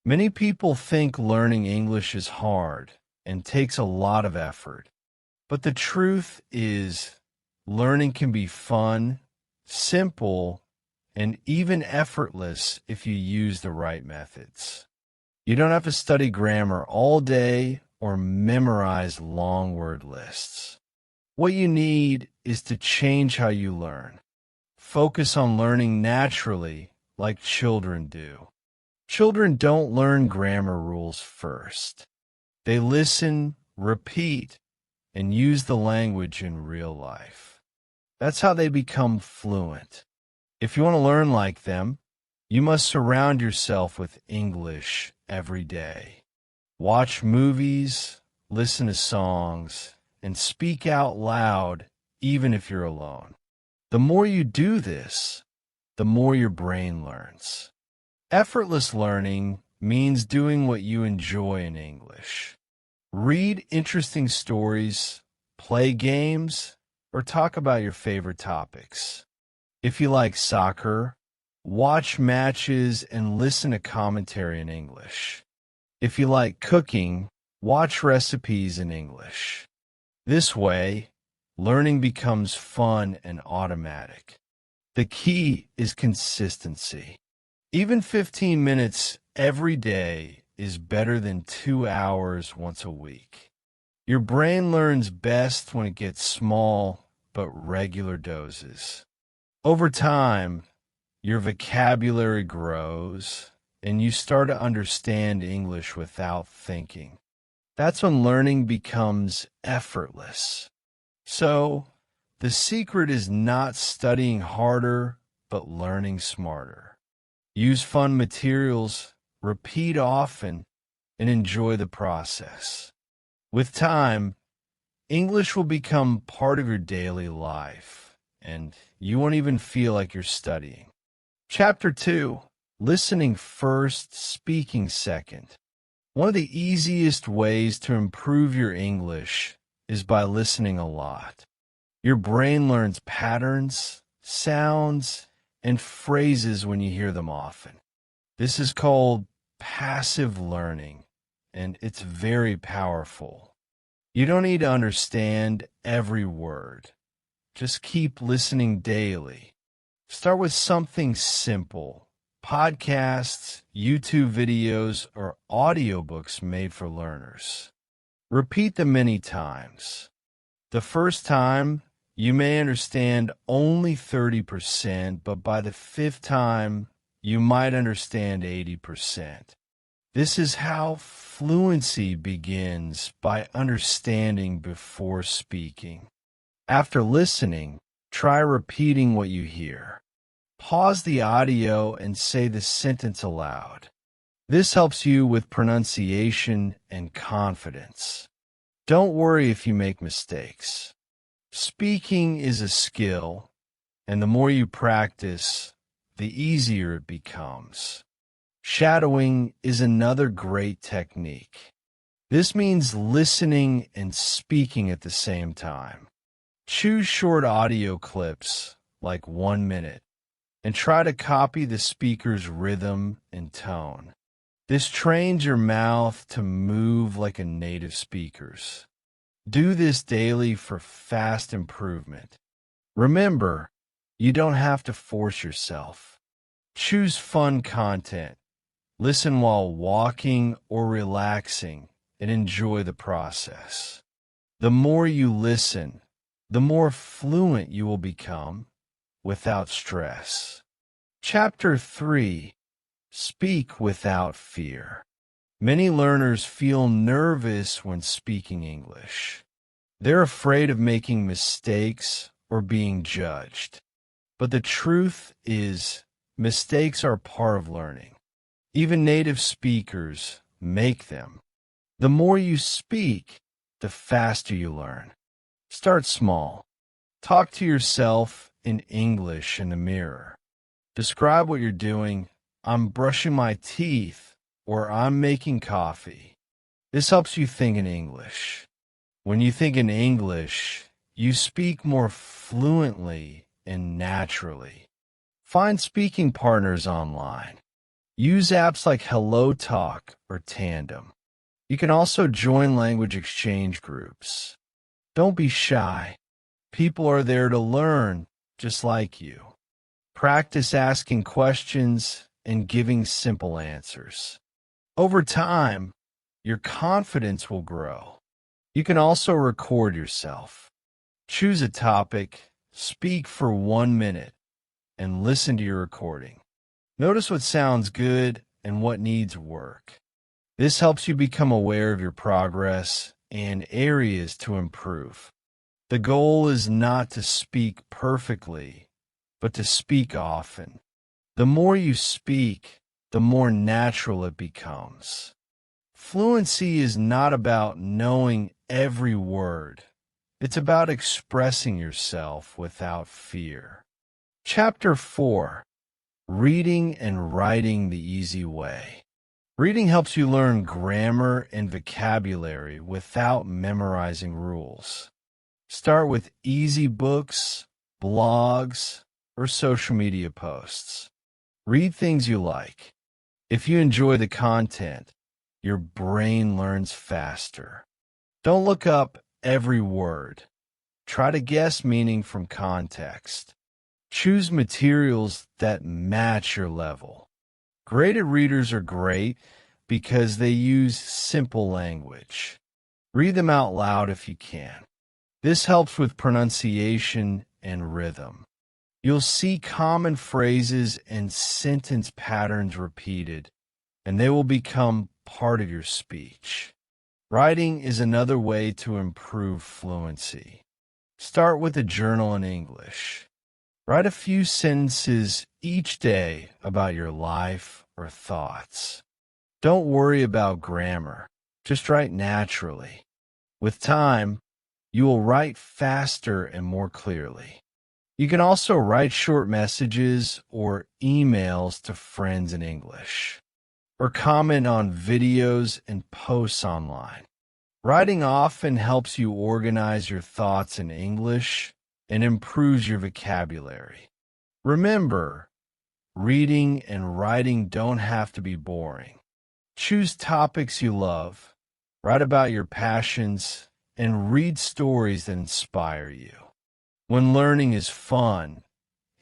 Many people think learning English is hard and takes a lot of effort. But the truth is, learning can be fun, simple, and even effortless if you use the right methods. You don't have to study grammar all day or memorize long word lists. What you need is to change how you learn. Focus on learning naturally, like children do. Children don't learn grammar rules first. They listen, repeat, and use the language in real life. That's how they become fluent. If you want to learn like them, you must surround yourself with English every day. Watch movies, listen to songs, and speak out loud even if you're alone. The more you do this, the more your brain learns. Effortless learning means doing what you enjoy in English. Read interesting stories, play games, or talk about your favorite topics. If you like soccer, watch matches and listen to commentary in English. If you like cooking, watch recipes in English. This way, learning becomes fun and automatic. The key is consistency. Even 15 minutes every day is better than 2 hours once a week. Your brain learns best when it gets small but regular doses. Over time, your vocabulary grows and you start to understand English without thinking. That's when learning becomes effortless. So, the secret is not studying harder, but learning smarter. Use fun materials, repeat often, and enjoy the process. With time, English will become part of your daily life, and you won't even feel like you're studying. Chapter 2, Listening First, Speaking Second. One of the easiest ways to improve your English is by listening a lot. Your brain learns patterns, sounds, and phrases when you hear them often. This is called passive learning, and it's very powerful. You don't need to understand every word. Just keep listening daily. Start with something simple. Podcasts, YouTube videos, or audiobooks made for learners. Repeat them many times. The first time, you may understand only 30%, but by the fifth time, you might understand 80%. This is how fluency begins, by understanding before speaking. After listening, try repeating what you hear. Pause the audio and say the sentence aloud. This helps you with pronunciation and confidence. Don't worry if you make mistakes. Speaking is a skill, and the more you practice, the easier it becomes. Shadowing is another great technique. This means listening and speaking at the same time. Choose short audio clips, like 1 minute, and try to copy the speaker's rhythm and tone. This trains your mouth to move like a native speaker's. Do this daily for fast improvement. Remember, you don't have to force yourself. Choose fun content. Listen while walking or relaxing and enjoy the process. The more you listen, the more fluent you will become without stress. Chapter 3, Speak Without Fear. Many learners feel nervous when speaking English. They're afraid of making mistakes or being judged. But the truth is, mistakes are part of learning. Even native speakers make them. The more you speak, the faster you learn. Start small. Talk to yourself in English in the mirror. Describe what you're doing. I'm brushing my teeth, or I'm making coffee. This helps you think in English. When you think in English, you speak more fluently and naturally. Find speaking partners online. Use apps like HelloTalk or Tandem. You can also join language exchange groups. Don't be shy. People are there to learn, just like you. Practice asking questions and giving simple answers. Over time, your confidence will grow. You can also record yourself. Choose a topic, speak for 1 minute, and listen to your recording. Notice what sounds good and what needs work. This helps you become aware of your progress and areas to improve. The goal is not to speak perfectly, but to speak often. The more you speak, the more natural it becomes. Fluency is not about knowing every word. It's about expressing yourself without fear. Chapter 4. Reading and Writing the Easy Way. Reading helps you learn grammar and vocabulary without memorizing rules. Start with easy books, blogs, or social media posts. Read things you like. If you enjoy the content, your brain learns faster. Don't look up every word. Try to guess meaning from context. Choose materials that match your level. Graded readers are great because they use simple language. Read them out loud if you can. This helps with pronunciation and rhythm. You'll see common phrases and sentence patterns repeated, and they will become part of your speech. Writing is another way to improve fluency. Start with a journal in English. Write a few sentences each day about your life or thoughts. Don't worry about grammar. Just write naturally. With time, you will write faster and more clearly. You can also write short messages or emails to friends in English, or comment on videos and posts online. Writing often helps you organize your thoughts in English and improves your vocabulary. Remember, reading and writing don't have to be boring. Choose topics you love, write about your passions, and read stories that inspire you. When learning is fun,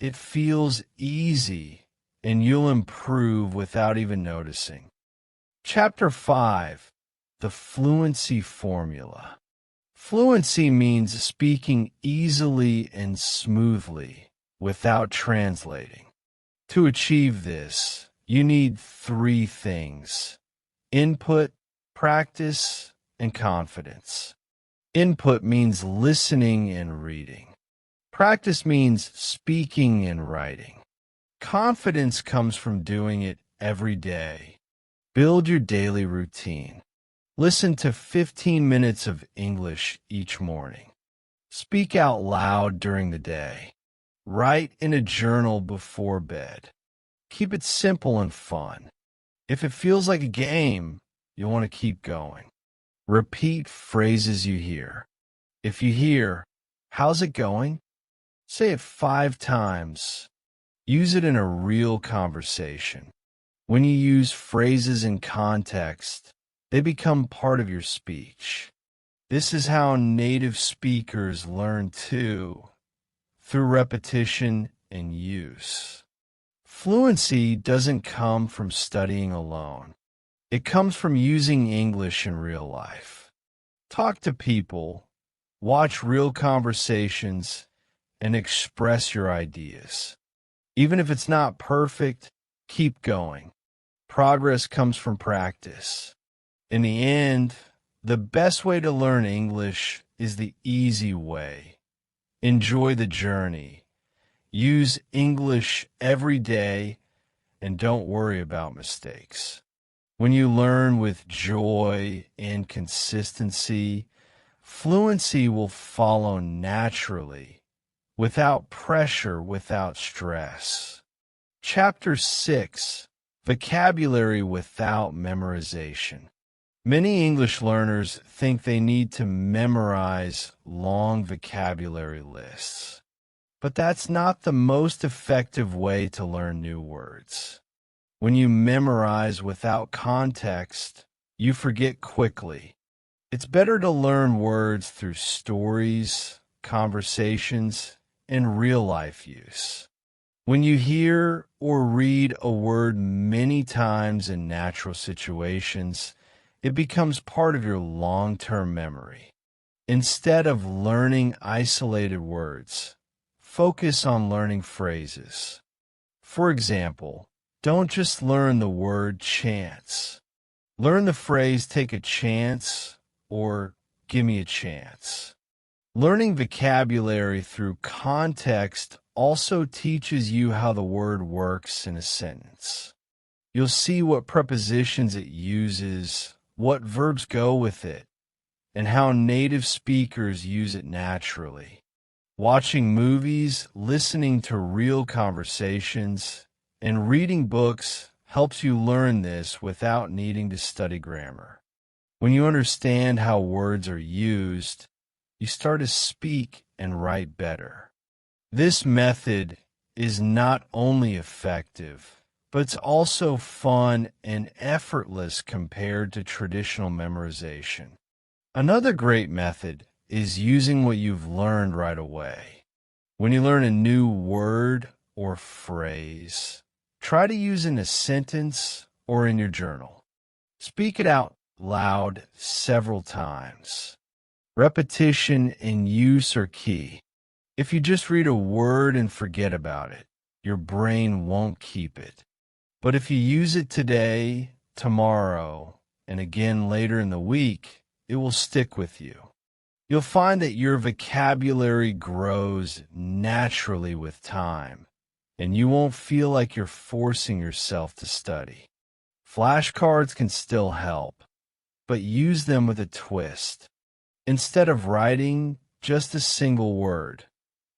it feels easy, and you'll improve without even noticing. Chapter 5. The Fluency Formula. Fluency means speaking easily and smoothly without translating. To achieve this, you need 3 things: input, practice, and confidence. Input means listening and reading. Practice means speaking and writing. Confidence comes from doing it every day. Build your daily routine. Listen to 15 minutes of English each morning. Speak out loud during the day. Write in a journal before bed. Keep it simple and fun. If it feels like a game, you'll want to keep going. Repeat phrases you hear. If you hear, "How's it going?" say it 5 times. Use it in a real conversation. When you use phrases in context, they become part of your speech. This is how native speakers learn too, through repetition and use. Fluency doesn't come from studying alone. It comes from using English in real life. Talk to people, watch real conversations, and express your ideas. Even if it's not perfect, keep going. Progress comes from practice. In the end, the best way to learn English is the easy way. Enjoy the journey. Use English every day, and don't worry about mistakes. When you learn with joy and consistency, fluency will follow naturally, without pressure, without stress. Chapter 6. Vocabulary without memorization. Many English learners think they need to memorize long vocabulary lists, but that's not the most effective way to learn new words. When you memorize without context, you forget quickly. It's better to learn words through stories, conversations, and real-life use. When you hear or read a word many times in natural situations, it becomes part of your long-term memory. Instead of learning isolated words, focus on learning phrases. For example, don't just learn the word chance. Learn the phrase take a chance or give me a chance. Learning vocabulary through context also teaches you how the word works in a sentence. You'll see what prepositions it uses, what verbs go with it, and how native speakers use it naturally. Watching movies, listening to real conversations, and reading books helps you learn this without needing to study grammar. When you understand how words are used, you start to speak and write better. This method is not only effective, but it's also fun and effortless compared to traditional memorization. Another great method is using what you've learned right away. When you learn a new word or phrase, try to use it in a sentence or in your journal. Speak it out loud several times. Repetition and use are key. If you just read a word and forget about it, your brain won't keep it. But if you use it today, tomorrow, and again later in the week, it will stick with you. You'll find that your vocabulary grows naturally with time, and you won't feel like you're forcing yourself to study. Flashcards can still help, but use them with a twist. Instead of writing just a single word,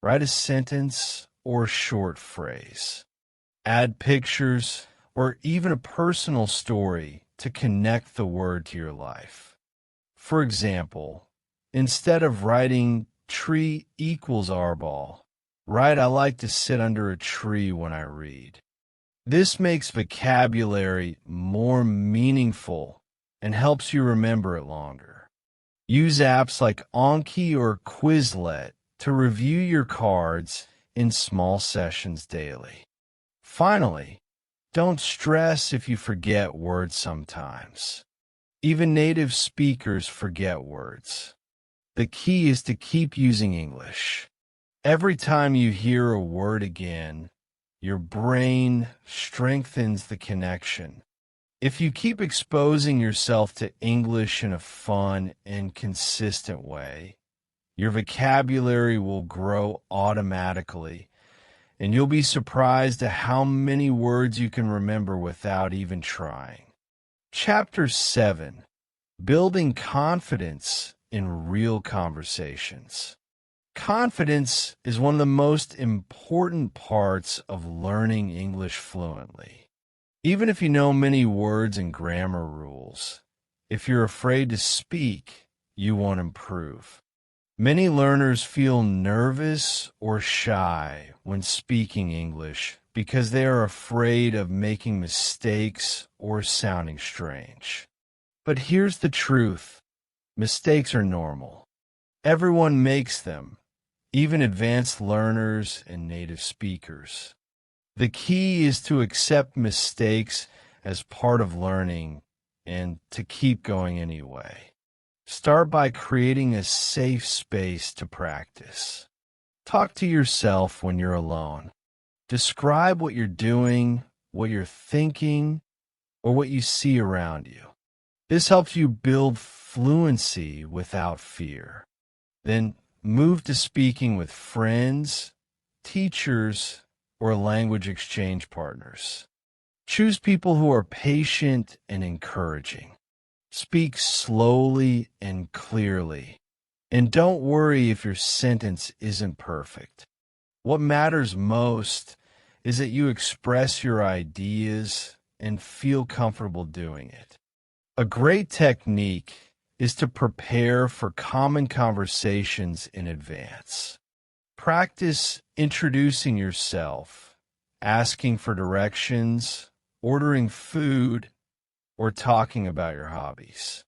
write a sentence or a short phrase. Add pictures or even a personal story to connect the word to your life. For example, instead of writing tree equals our ball, write I like to sit under a tree when I read. This makes vocabulary more meaningful and helps you remember it longer. Use apps like Anki or Quizlet to review your cards in small sessions daily. Finally, don't stress if you forget words sometimes. Even native speakers forget words. The key is to keep using English. Every time you hear a word again, your brain strengthens the connection. If you keep exposing yourself to English in a fun and consistent way, your vocabulary will grow automatically, and you'll be surprised at how many words you can remember without even trying. Chapter 7: Building Confidence in Real Conversations. Confidence is one of the most important parts of learning English fluently. Even if you know many words and grammar rules, if you're afraid to speak, you won't improve. Many learners feel nervous or shy when speaking English because they are afraid of making mistakes or sounding strange. But here's the truth: mistakes are normal. Everyone makes them, even advanced learners and native speakers. The key is to accept mistakes as part of learning and to keep going anyway. Start by creating a safe space to practice. Talk to yourself when you're alone. Describe what you're doing, what you're thinking, or what you see around you. This helps you build fluency without fear. Then move to speaking with friends, teachers, or language exchange partners. Choose people who are patient and encouraging. Speak slowly and clearly. And don't worry if your sentence isn't perfect. What matters most is that you express your ideas and feel comfortable doing it. A great technique is to prepare for common conversations in advance. Practice introducing yourself, asking for directions, ordering food, or talking about your hobbies.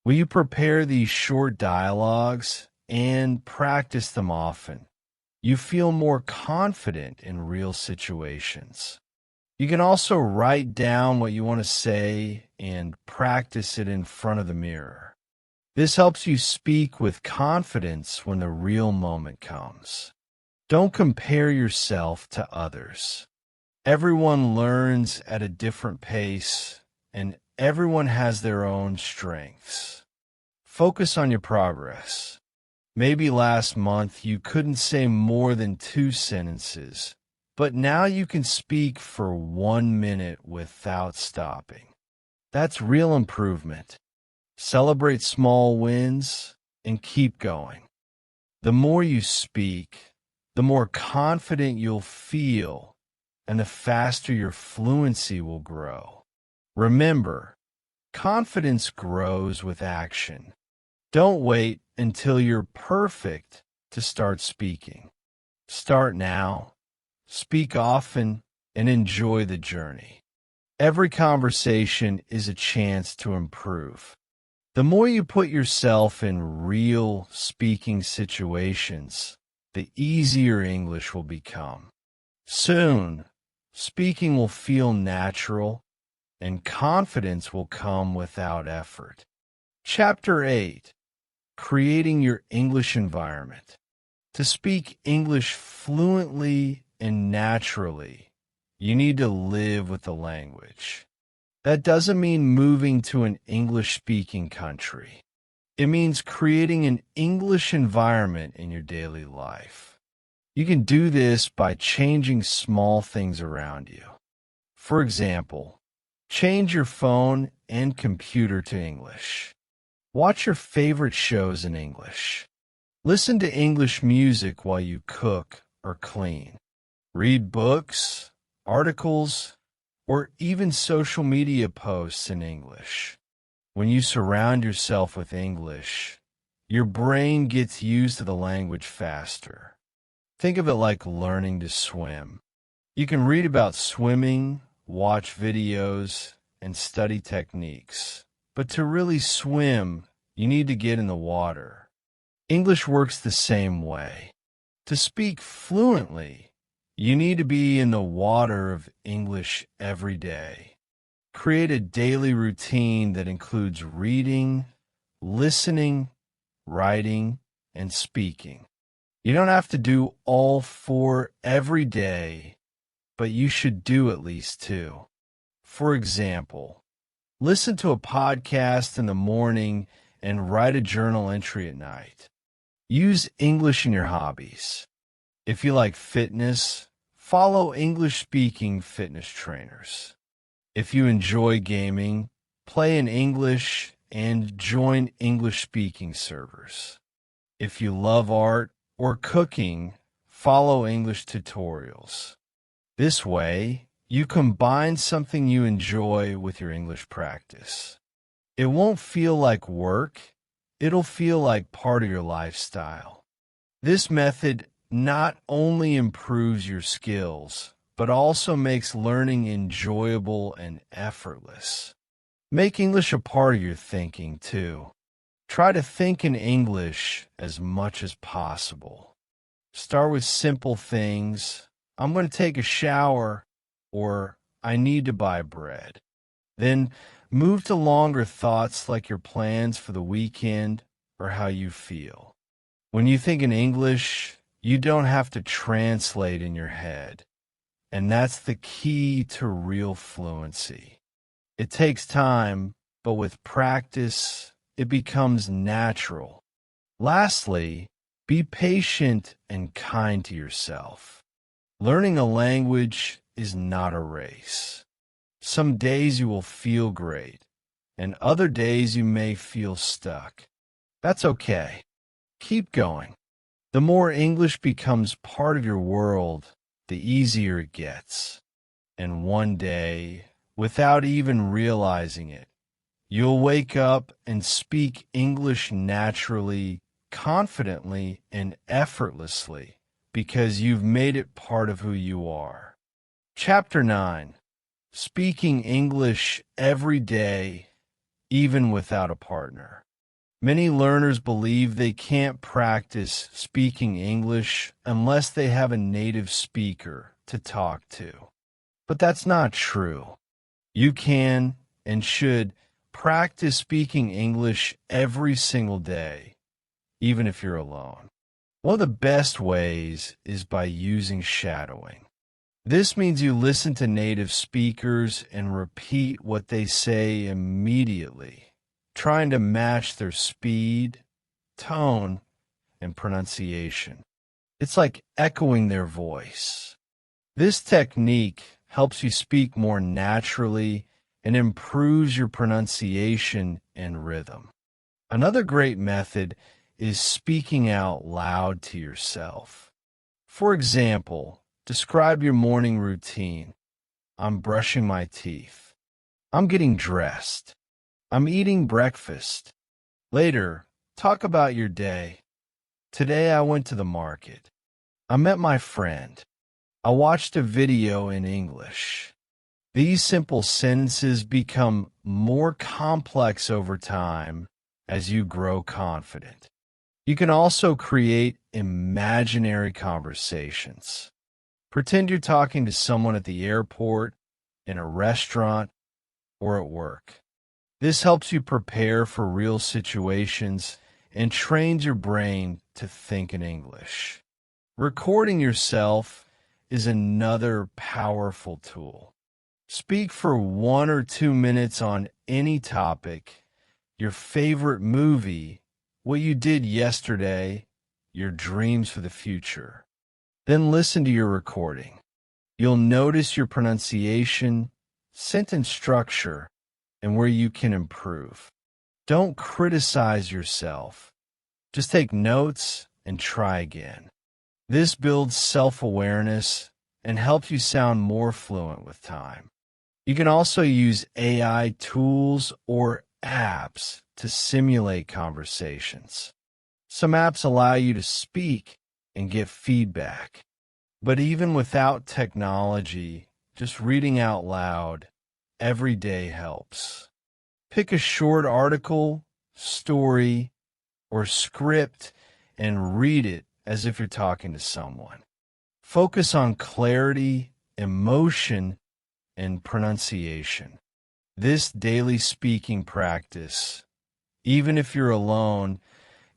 Will you prepare these short dialogues and practice them often? You feel more confident in real situations. You can also write down what you want to say and practice it in front of the mirror. This helps you speak with confidence when the real moment comes. Don't compare yourself to others. Everyone learns at a different pace, and everyone has their own strengths. Focus on your progress. Maybe last month you couldn't say more than 2 sentences, but now you can speak for 1 minute without stopping. That's real improvement. Celebrate small wins and keep going. The more you speak, the more confident you'll feel, and the faster your fluency will grow. Remember, confidence grows with action. Don't wait until you're perfect to start speaking. Start now, speak often, and enjoy the journey. Every conversation is a chance to improve. The more you put yourself in real speaking situations, the easier English will become. Soon, speaking will feel natural, and confidence will come without effort. Chapter 8. Creating your English environment. To speak English fluently and naturally, you need to live with the language. That doesn't mean moving to an English-speaking country. It means creating an English environment in your daily life. You can do this by changing small things around you. For example, change your phone and computer to English. Watch your favorite shows in English. Listen to English music while you cook or clean. Read books, articles, or even social media posts in English. When you surround yourself with English, your brain gets used to the language faster. Think of it like learning to swim. You can read about swimming, watch videos, and study techniques. But to really swim, you need to get in the water. English works the same way. To speak fluently, you need to be in the water of English every day. Create a daily routine that includes reading, listening, writing, and speaking. You don't have to do all 4 every day, but you should do at least 2. For example, listen to a podcast in the morning and write a journal entry at night. Use English in your hobbies. If you like fitness, follow English-speaking fitness trainers. If you enjoy gaming, play in English and join English-speaking servers. If you love art or cooking, follow English tutorials. This way, you combine something you enjoy with your English practice. It won't feel like work, it'll feel like part of your lifestyle. This method not only improves your skills, but also makes learning enjoyable and effortless. Make English a part of your thinking, too. Try to think in English as much as possible. Start with simple things. I'm going to take a shower, or I need to buy bread. Then move to longer thoughts like your plans for the weekend or how you feel. When you think in English, you don't have to translate in your head. And that's the key to real fluency. It takes time, but with practice, it becomes natural. Lastly, be patient and kind to yourself. Learning a language is not a race. Some days you will feel great, and other days you may feel stuck. That's okay. Keep going. The more English becomes part of your world, the easier it gets. And one day, without even realizing it, you'll wake up and speak English naturally, confidently, and effortlessly because you've made it part of who you are. Chapter 9. speaking English every day, even without a partner. Many learners believe they can't practice speaking English unless they have a native speaker to talk to. But that's not true. You can and should practice speaking English every single day, even if you're alone. One of the best ways is by using shadowing. This means you listen to native speakers and repeat what they say immediately, trying to match their speed, tone, and pronunciation. It's like echoing their voice. This technique helps you speak more naturally and improves your pronunciation and rhythm. Another great method is speaking out loud to yourself. For example, describe your morning routine. I'm brushing my teeth. I'm getting dressed. I'm eating breakfast. Later, talk about your day. Today I went to the market. I met my friend. I watched a video in English. These simple sentences become more complex over time as you grow confident. You can also create imaginary conversations. Pretend you're talking to someone at the airport, in a restaurant, or at work. This helps you prepare for real situations and trains your brain to think in English. Recording yourself is another powerful tool. Speak for 1 or 2 minutes on any topic, your favorite movie, what you did yesterday, your dreams for the future. Then listen to your recording. You'll notice your pronunciation, sentence structure, and where you can improve. Don't criticize yourself. Just take notes and try again. This builds self-awareness and helps you sound more fluent with time. You can also use AI tools or apps to simulate conversations. Some apps allow you to speak and get feedback. But even without technology, just reading out loud every day helps. Pick a short article, story, or script and read it as if you're talking to someone. Focus on clarity, emotion, and pronunciation. This daily speaking practice, even if you're alone,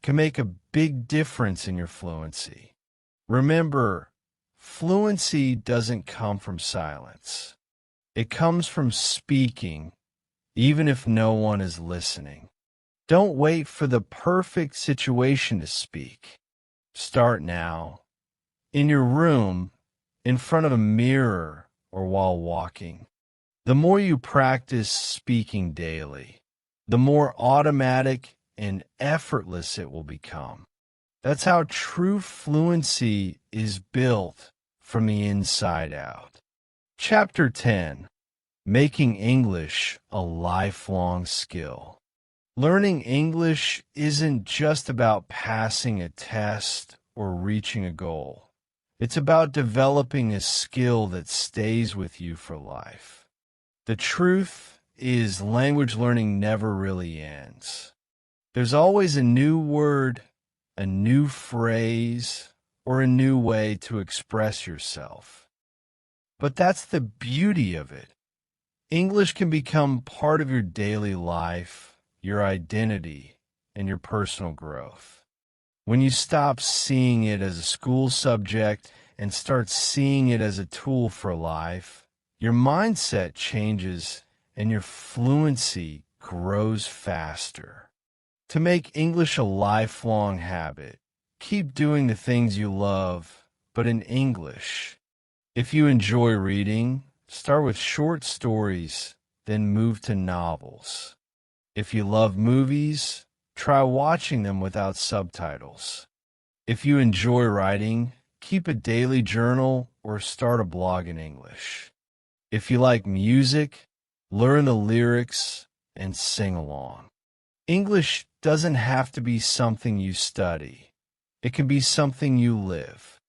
can make a big difference in your fluency. Remember, fluency doesn't come from silence. It comes from speaking, even if no one is listening. Don't wait for the perfect situation to speak. Start now, in your room, in front of a mirror, or while walking. The more you practice speaking daily, the more automatic and effortless it will become. That's how true fluency is built from the inside out. Chapter 10, Making English a Lifelong Skill. Learning English isn't just about passing a test or reaching a goal. It's about developing a skill that stays with you for life. The truth is, language learning never really ends. There's always a new word, a new phrase, or a new way to express yourself. But that's the beauty of it. English can become part of your daily life, your identity, and your personal growth. When you stop seeing it as a school subject and start seeing it as a tool for life, your mindset changes and your fluency grows faster. To make English a lifelong habit, keep doing the things you love, but in English. If you enjoy reading, start with short stories, then move to novels. If you love movies, try watching them without subtitles. If you enjoy writing, keep a daily journal or start a blog in English. If you like music, learn the lyrics and sing along. English doesn't have to be something you study. It can be something you live.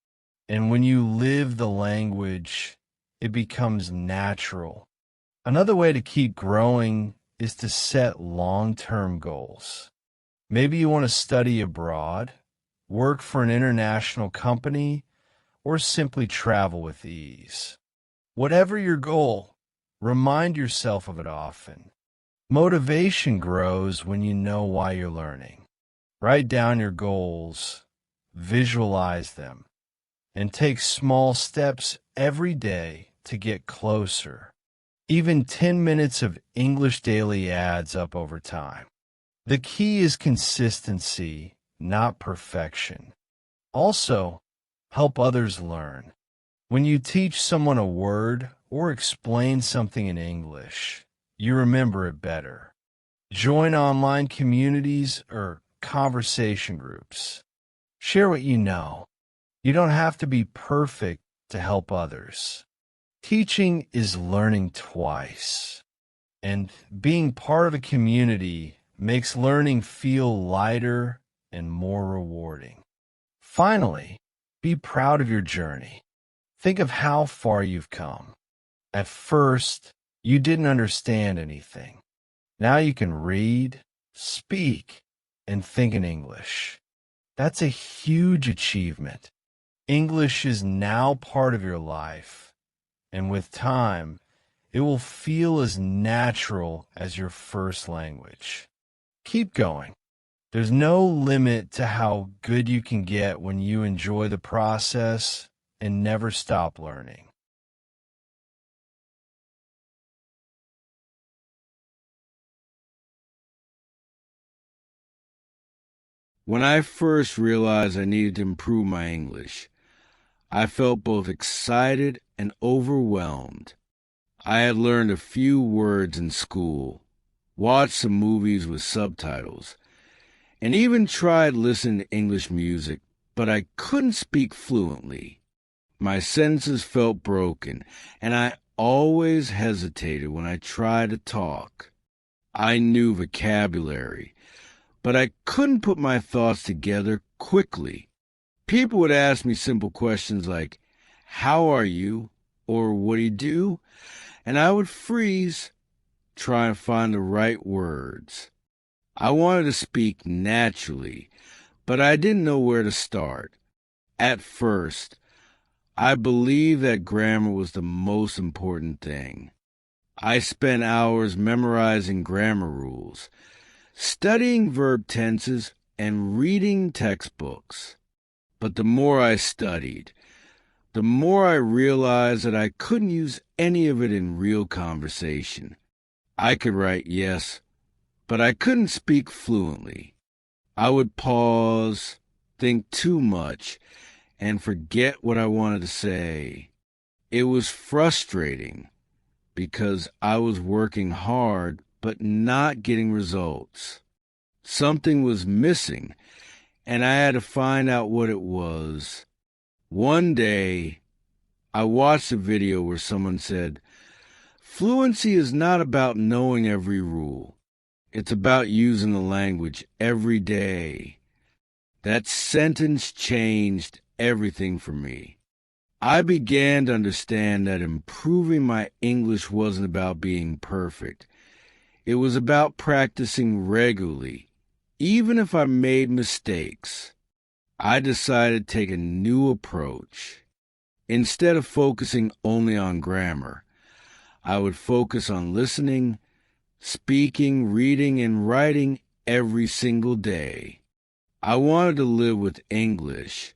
And when you live the language, it becomes natural Another way to keep growing is to set long-term goals. Maybe you want to study abroad, work for an international company, or simply travel with ease. Whatever your goal, remind yourself of it often. Motivation grows when you know why you're learning. Write down your goals, visualize them, and take small steps every day to get closer. Even 10 minutes of English daily adds up over time. The key is consistency, not perfection. Also, help others learn. When you teach someone a word or explain something in English, you remember it better. Join online communities or conversation groups. Share what you know. You don't have to be perfect to help others. Teaching is learning twice, and being part of a community makes learning feel lighter and more rewarding. Finally, be proud of your journey. Think of how far you've come. At first, you didn't understand anything. Now you can read, speak, and think in English. That's a huge achievement. English is now part of your life, and with time, it will feel as natural as your first language. Keep going. There's no limit to how good you can get when you enjoy the process and never stop learning. When I first realized I needed to improve my English, I felt both excited and overwhelmed. I had learned a few words in school, watched some movies with subtitles, and even tried listening to English music, but I couldn't speak fluently. My sentences felt broken, and I always hesitated when I tried to talk. I knew vocabulary, but I couldn't put my thoughts together quickly. People would ask me simple questions like, "How are you?" or "What do you do?" And I would freeze, trying to find the right words. I wanted to speak naturally, but I didn't know where to start. At first, I believed that grammar was the most important thing. I spent hours memorizing grammar rules, studying verb tenses, and reading textbooks. But the more I studied, the more I realized that I couldn't use any of it in real conversation. I could write yes, but I couldn't speak fluently. I would pause, think too much, and forget what I wanted to say. It was frustrating because I was working hard but not getting results. Something was missing, and I had to find out what it was. One day, I watched a video where someone said, "Fluency is not about knowing every rule. It's about using the language every day." That sentence changed everything for me. I began to understand that improving my English wasn't about being perfect. It was about practicing regularly, even if I made mistakes. I decided to take a new approach. Instead of focusing only on grammar, I would focus on listening, speaking, reading, and writing every single day. I wanted to live with English,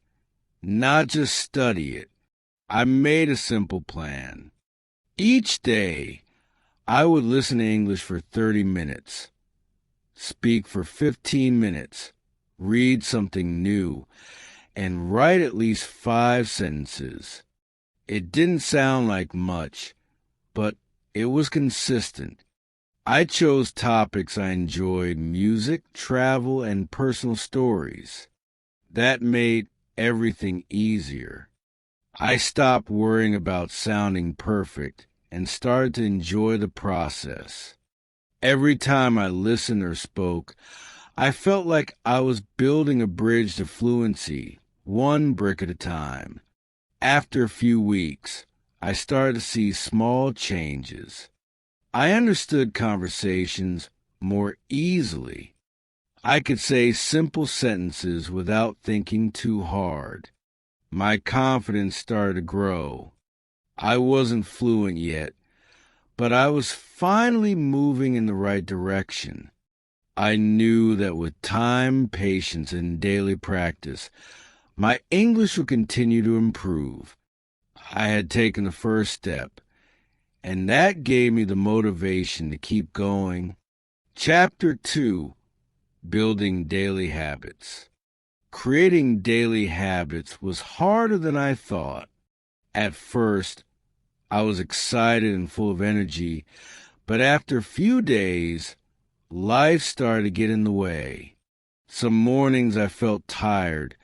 not just study it. I made a simple plan. Each day, I would listen to English for 30 minutes, speak for 15 minutes, read something new, and write at least 5 sentences. It didn't sound like much, but it was consistent. I chose topics I enjoyed: music, travel, and personal stories. That made everything easier. I stopped worrying about sounding perfect and started to enjoy the process. Every time I listened or spoke, I felt like I was building a bridge to fluency, one brick at a time. After a few weeks, I started to see small changes. I understood conversations more easily. I could say simple sentences without thinking too hard. My confidence started to grow. I wasn't fluent yet, but I was finally moving in the right direction. I knew that with time, patience, and daily practice, my English would continue to improve. I had taken the first step, and that gave me the motivation to keep going. Chapter 2: Building Daily Habits. Creating daily habits was harder than I thought. At first, I was excited and full of energy, but after a few days, life started to get in the way. Some mornings I felt tired.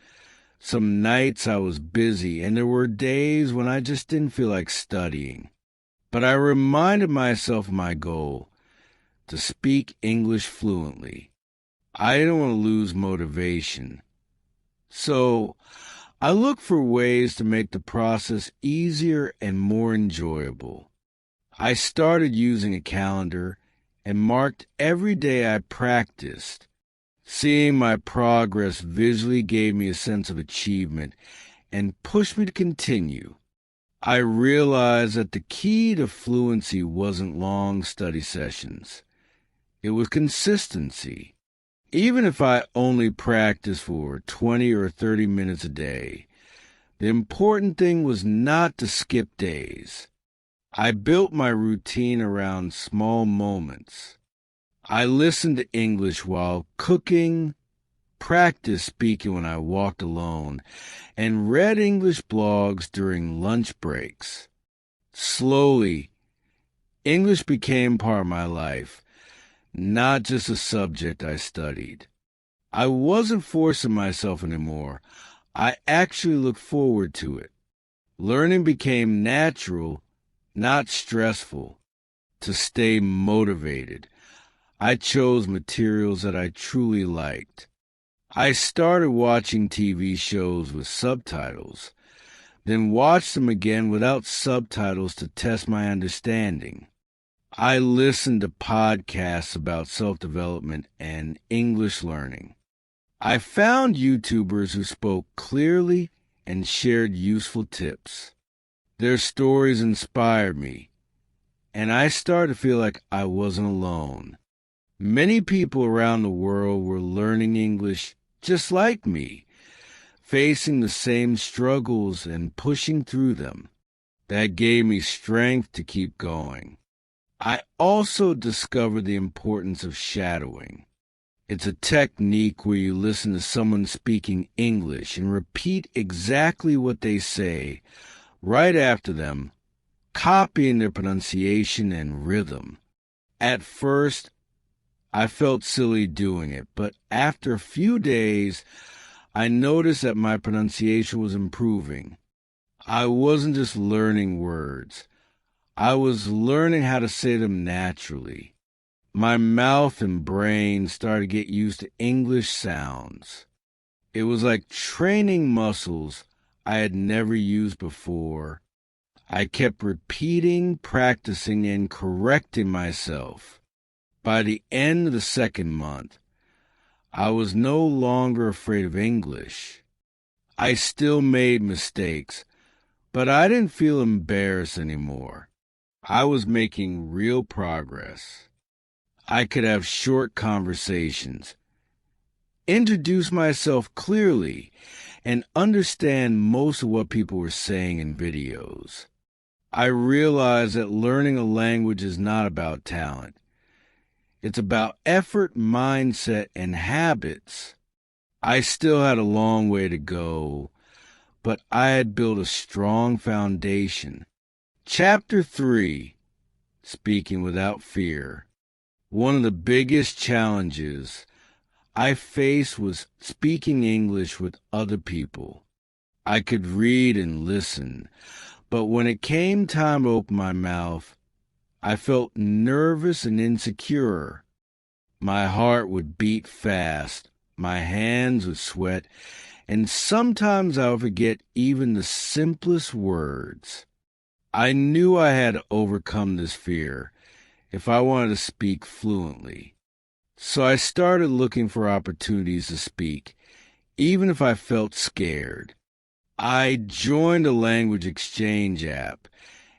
Some nights I was busy, and there were days when I just didn't feel like studying. But I reminded myself of my goal: to speak English fluently. I didn't want to lose motivation. So I looked for ways to make the process easier and more enjoyable. I started using a calendar and marked every day I practiced. Seeing my progress visually gave me a sense of achievement and pushed me to continue. I realized that the key to fluency wasn't long study sessions. It was consistency. Even if I only practiced for 20 or 30 minutes a day, the important thing was not to skip days. I built my routine around small moments. I listened to English while cooking, practiced speaking when I walked alone, and read English blogs during lunch breaks. Slowly, English became part of my life, not just a subject I studied. I wasn't forcing myself anymore. I actually looked forward to it. Learning became natural, not stressful. To stay motivated, I chose materials that I truly liked. I started watching TV shows with subtitles, then watched them again without subtitles to test my understanding. I listened to podcasts about self-development and English learning. I found YouTubers who spoke clearly and shared useful tips. Their stories inspired me, and I started to feel like I wasn't alone. Many people around the world were learning English just like me, facing the same struggles and pushing through them. That gave me strength to keep going. I also discovered the importance of shadowing. It's a technique where you listen to someone speaking English and repeat exactly what they say right after them, copying their pronunciation and rhythm. At first, I felt silly doing it, but after a few days, I noticed that my pronunciation was improving. I wasn't just learning words. I was learning how to say them naturally. My mouth and brain started to get used to English sounds. It was like training muscles I had never used before. I kept repeating, practicing, and correcting myself. By the end of the second month, I was no longer afraid of English. I still made mistakes, but I didn't feel embarrassed anymore. I was making real progress. I could have short conversations, introduce myself clearly, and understand most of what people were saying in videos. I realized that learning a language is not about talent. It's about effort, mindset, and habits. I still had a long way to go, but I had built a strong foundation. Chapter 3: Speaking Without Fear. One of the biggest challenges I faced was speaking English with other people. I could read and listen, but when it came time to open my mouth, I felt nervous and insecure. My heart would beat fast, my hands would sweat, and sometimes I would forget even the simplest words. I knew I had to overcome this fear, if I wanted to speak fluently. So I started looking for opportunities to speak, even if I felt scared. I joined a language exchange app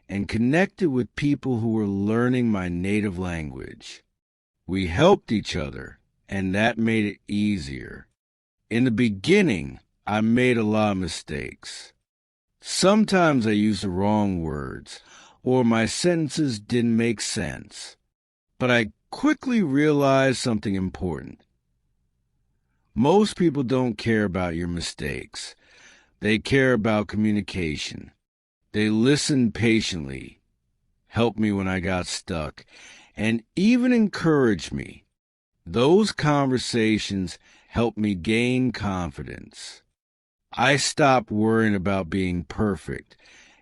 and connected with people who were learning my native language. We helped each other, and that made it easier. In the beginning, I made a lot of mistakes. Sometimes I used the wrong words, or my sentences didn't make sense. But I quickly realized something important. Most people don't care about your mistakes. They care about communication. They listened patiently, helped me when I got stuck, and even encouraged me. Those conversations helped me gain confidence. I stopped worrying about being perfect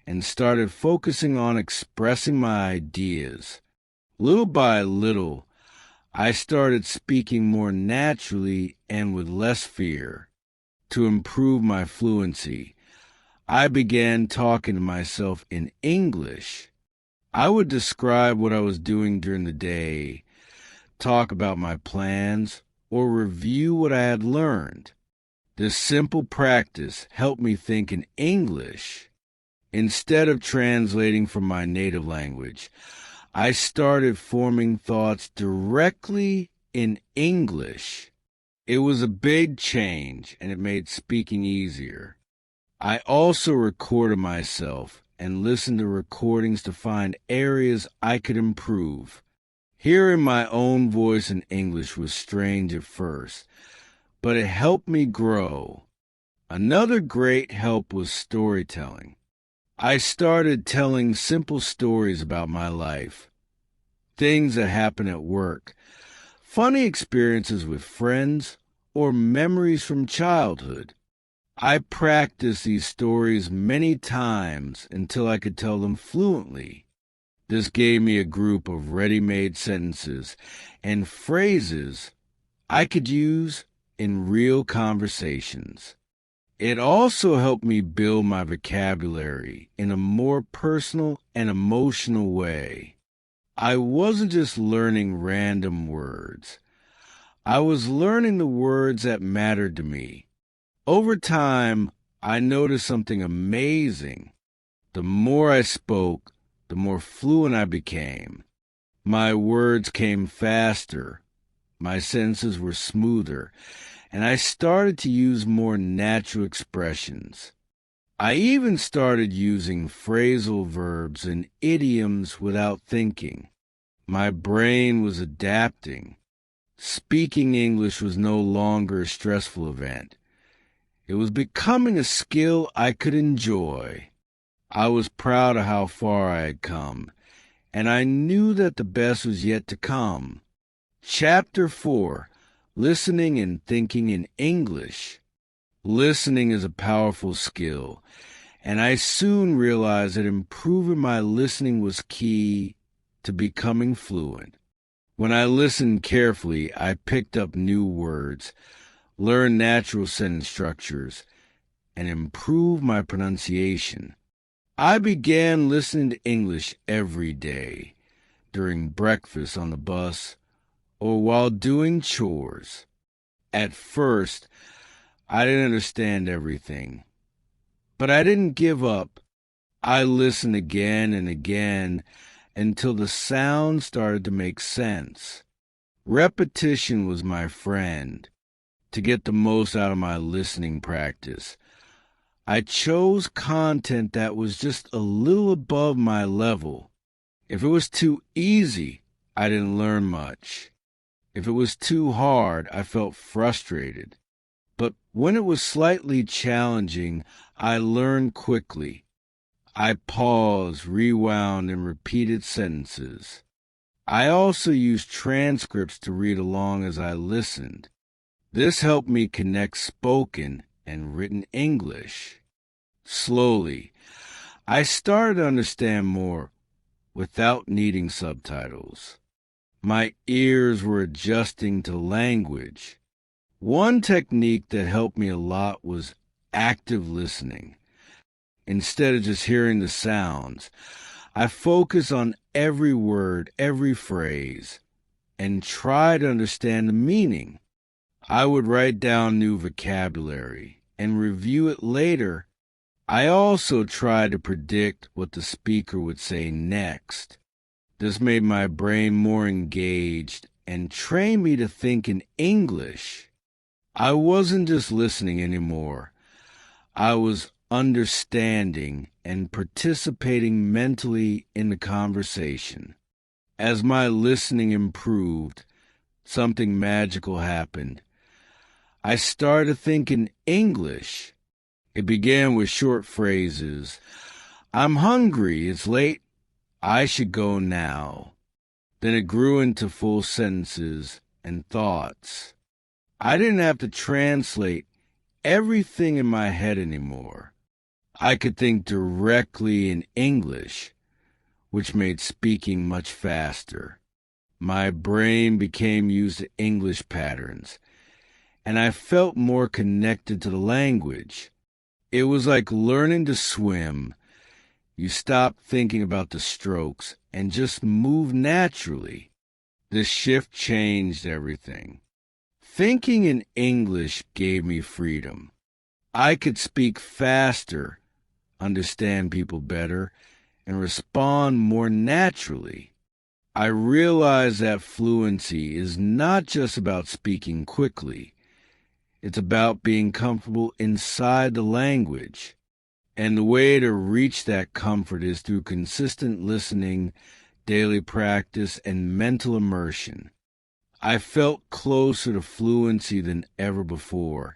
and started focusing on expressing my ideas. Little by little, I started speaking more naturally and with less fear. To improve my fluency, I began talking to myself in English. I would describe what I was doing during the day, talk about my plans, or review what I had learned. This simple practice helped me think in English. Instead of translating from my native language, I started forming thoughts directly in English. It was a big change, and it made speaking easier. I also recorded myself and listened to recordings to find areas I could improve. Hearing my own voice in English was strange at first, but it helped me grow. Another great help was storytelling. I started telling simple stories about my life, things that happened at work, funny experiences with friends, or memories from childhood. I practiced these stories many times until I could tell them fluently. This gave me a group of ready-made sentences and phrases I could use in real conversations. It also helped me build my vocabulary in a more personal and emotional way. I wasn't just learning random words. I was learning the words that mattered to me. Over time, I noticed something amazing. The more I spoke, the more fluent I became. My words came faster, my sentences were smoother, and I started to use more natural expressions. I even started using phrasal verbs and idioms without thinking. My brain was adapting. Speaking English was no longer a stressful event. It was becoming a skill I could enjoy. I was proud of how far I had come, and I knew that the best was yet to come. Chapter 4: Listening and Thinking in English. Listening is a powerful skill, and I soon realized that improving my listening was key to becoming fluent. When I listened carefully, I picked up new words, learned natural sentence structures, and improved my pronunciation. I began listening to English every day, during breakfast on the bus, or while doing chores. At first, I didn't understand everything, but I didn't give up. I listened again and again until the sound started to make sense. Repetition was my friend. To get the most out of my listening practice, I chose content that was just a little above my level. If it was too easy, I didn't learn much. If it was too hard, I felt frustrated. But when it was slightly challenging, I learned quickly. I paused, rewound, and repeated sentences. I also used transcripts to read along as I listened. This helped me connect spoken and written English. Slowly, I started to understand more without needing subtitles. My ears were adjusting to language. One technique that helped me a lot was active listening. Instead of just hearing the sounds, I focus on every word, every phrase, and try to understand the meaning. I would write down new vocabulary and review it later. I also tried to predict what the speaker would say next. This made my brain more engaged and trained me to think in English. I wasn't just listening anymore. I was understanding and participating mentally in the conversation. As my listening improved, something magical happened. I started to think in English. It began with short phrases. I'm hungry, it's late, I should go now. Then it grew into full sentences and thoughts. I didn't have to translate everything in my head anymore. I could think directly in English, which made speaking much faster. My brain became used to English patterns, and I felt more connected to the language. It was like learning to swim. You stop thinking about the strokes and just move naturally. This shift changed everything. Thinking in English gave me freedom. I could speak faster, understand people better, and respond more naturally. I realized that fluency is not just about speaking quickly. It's about being comfortable inside the language. And the way to reach that comfort is through consistent listening, daily practice, and mental immersion. I felt closer to fluency than ever before,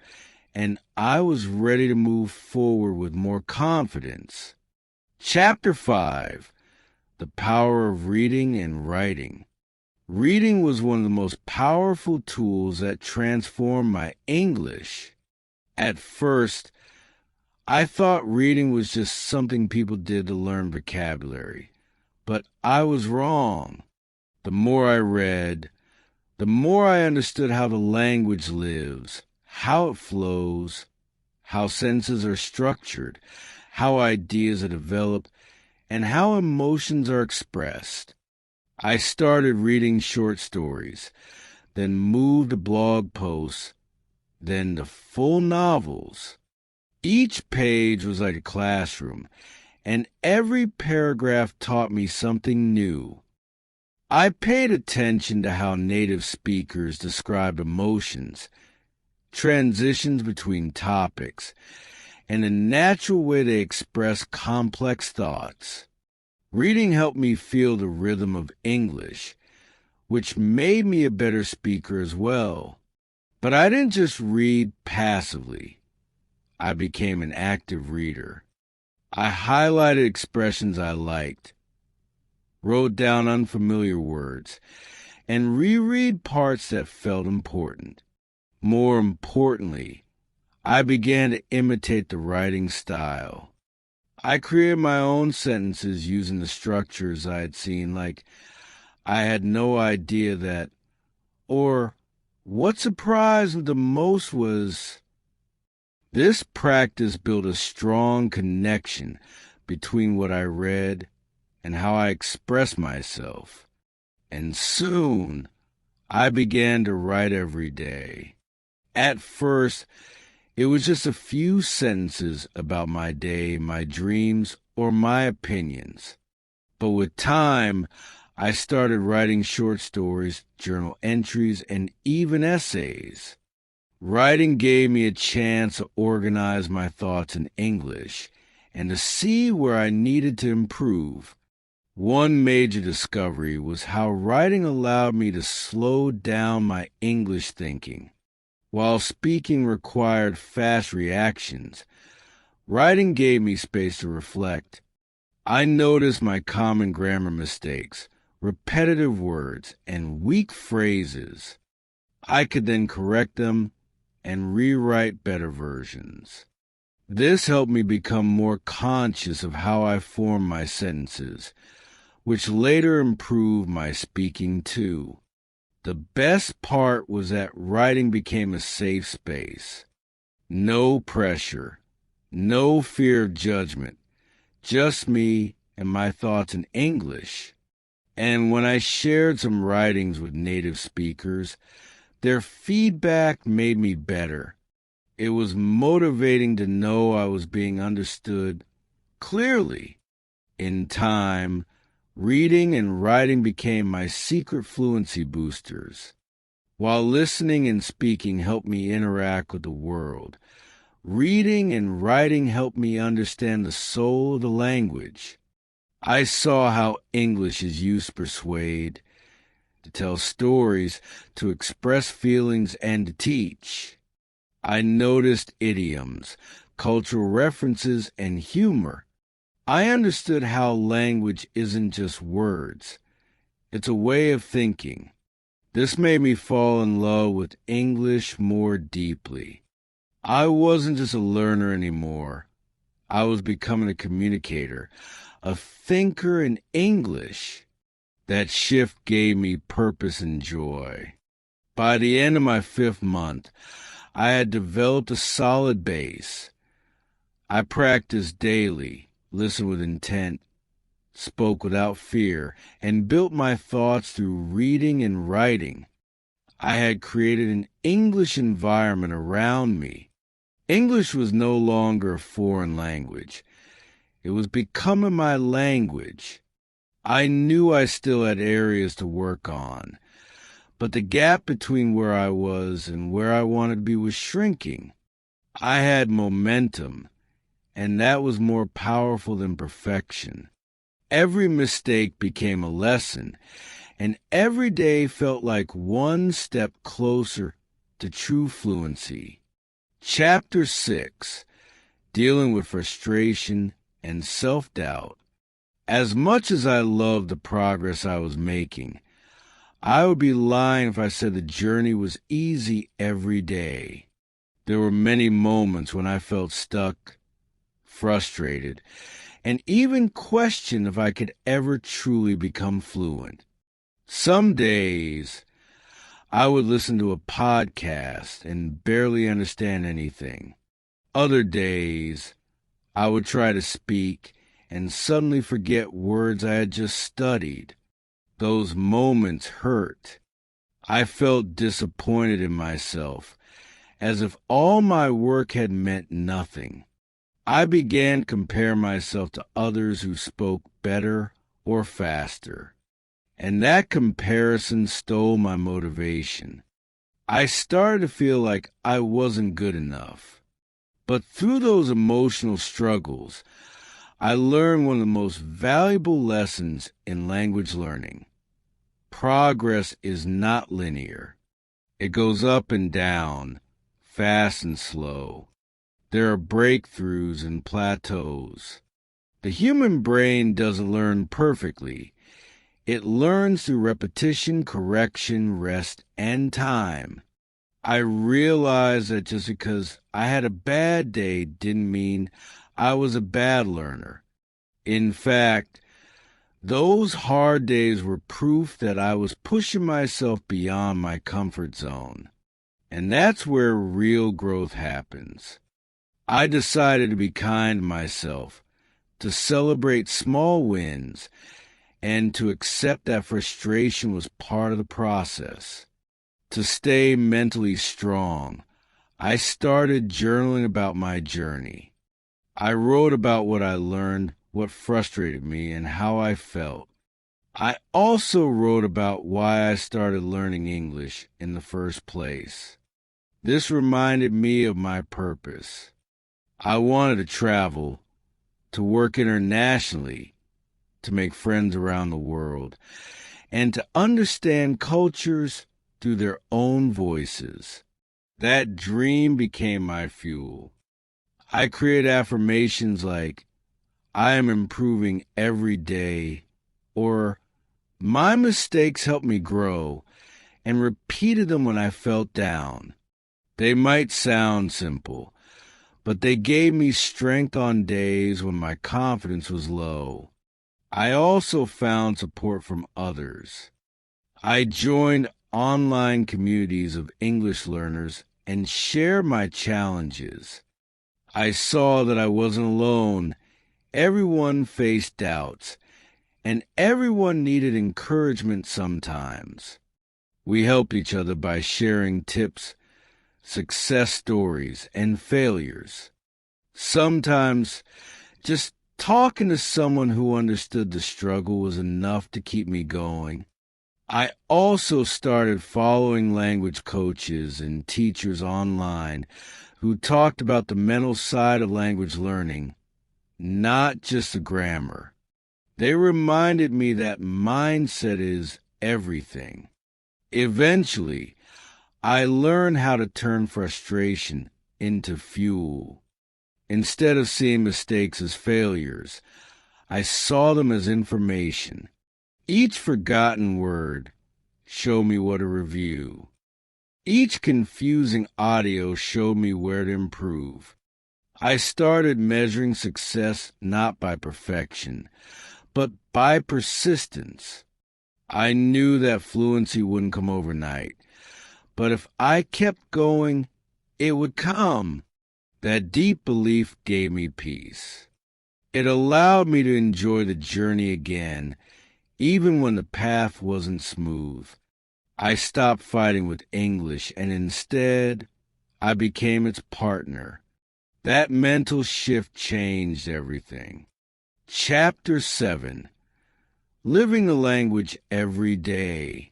and I was ready to move forward with more confidence. Chapter 5: The Power of Reading and Writing. Reading was one of the most powerful tools that transformed my English. At first, I thought reading was just something people did to learn vocabulary, but I was wrong. The more I read, the more I understood how the language lives, how it flows, how sentences are structured, how ideas are developed, and how emotions are expressed. I started reading short stories, then moved to blog posts, then to full novels. Each page was like a classroom, and every paragraph taught me something new. I paid attention to how native speakers described emotions, transitions between topics, and the natural way they express complex thoughts. Reading helped me feel the rhythm of English, which made me a better speaker as well. But I didn't just read passively. I became an active reader. I highlighted expressions I liked, wrote down unfamiliar words, and reread parts that felt important. More importantly, I began to imitate the writing style. I created my own sentences using the structures I had seen, like, I had no idea that, or, what surprised me the most was. This practice built a strong connection between what I read and how I expressed myself. And soon, I began to write every day. At first, it was just a few sentences about my day, my dreams, or my opinions. But with time, I started writing short stories, journal entries, and even essays. Writing gave me a chance to organize my thoughts in English and to see where I needed to improve. One major discovery was how writing allowed me to slow down my English thinking. While speaking required fast reactions, writing gave me space to reflect. I noticed my common grammar mistakes, repetitive words, and weak phrases. I could then correct them and rewrite better versions. This helped me become more conscious of how I form my sentences, which later improved my speaking too. The best part was that writing became a safe space. No pressure, no fear of judgment, just me and my thoughts in English. And when I shared some writings with native speakers, their feedback made me better. It was motivating to know I was being understood clearly. In time, reading and writing became my secret fluency boosters. While listening and speaking helped me interact with the world, reading and writing helped me understand the soul of the language. I saw how English is used to persuade, to tell stories, to express feelings, and to teach. I noticed idioms, cultural references, and humor. I understood how language isn't just words. It's a way of thinking. This made me fall in love with English more deeply. I wasn't just a learner anymore. I was becoming a communicator, a thinker in English. That shift gave me purpose and joy. By the end of my 5th month, I had developed a solid base. I practiced daily, listened with intent, spoke without fear, and built my thoughts through reading and writing. I had created an English environment around me. English was no longer a foreign language. It was becoming my language. I knew I still had areas to work on, but the gap between where I was and where I wanted to be was shrinking. I had momentum, and that was more powerful than perfection. Every mistake became a lesson, and every day felt like one step closer to true fluency. Chapter 6, Dealing with Frustration and Self-Doubt. As much as I loved the progress I was making, I would be lying if I said the journey was easy every day. There were many moments when I felt stuck, frustrated, and even questioned if I could ever truly become fluent. Some days, I would listen to a podcast and barely understand anything. Other days, I would try to speak and suddenly forget words I had just studied. Those moments hurt. I felt disappointed in myself, as if all my work had meant nothing. I began to compare myself to others who spoke better or faster, and that comparison stole my motivation. I started to feel like I wasn't good enough. But through those emotional struggles, I learned one of the most valuable lessons in language learning. Progress is not linear. It goes up and down, fast and slow. There are breakthroughs and plateaus. The human brain doesn't learn perfectly. It learns through repetition, correction, rest, and time. I realized that just because I had a bad day didn't mean I was a bad learner. In fact, those hard days were proof that I was pushing myself beyond my comfort zone. And that's where real growth happens. I decided to be kind to myself, to celebrate small wins, and to accept that frustration was part of the process. To stay mentally strong, I started journaling about my journey. I wrote about what I learned, what frustrated me, and how I felt. I also wrote about why I started learning English in the first place. This reminded me of my purpose. I wanted to travel, to work internationally, to make friends around the world, and to understand cultures through their own voices. That dream became my fuel. I created affirmations like, I am improving every day, or my mistakes help me grow, and repeated them when I felt down. They might sound simple, but they gave me strength on days when my confidence was low. I also found support from others. I joined online communities of English learners and shared my challenges. I saw that I wasn't alone Everyone faced doubts, and everyone needed encouragement sometimes. We helped each other by sharing tips, success stories, and failures. Sometimes just talking to someone who understood the struggle was enough to keep me going. I also started following language coaches and teachers online who talked about the mental side of language learning, not just the grammar. They reminded me that mindset is everything. Eventually, I learned how to turn frustration into fuel. Instead of seeing mistakes as failures, I saw them as information. Each forgotten word showed me what to review. Each confusing audio showed me where to improve. I started measuring success not by perfection, but by persistence. I knew that fluency wouldn't come overnight, but if I kept going, it would come. That deep belief gave me peace. It allowed me to enjoy the journey again, even when the path wasn't smooth. I stopped fighting with English, and instead, I became its partner. That mental shift changed everything. Chapter 7. Living the language every day.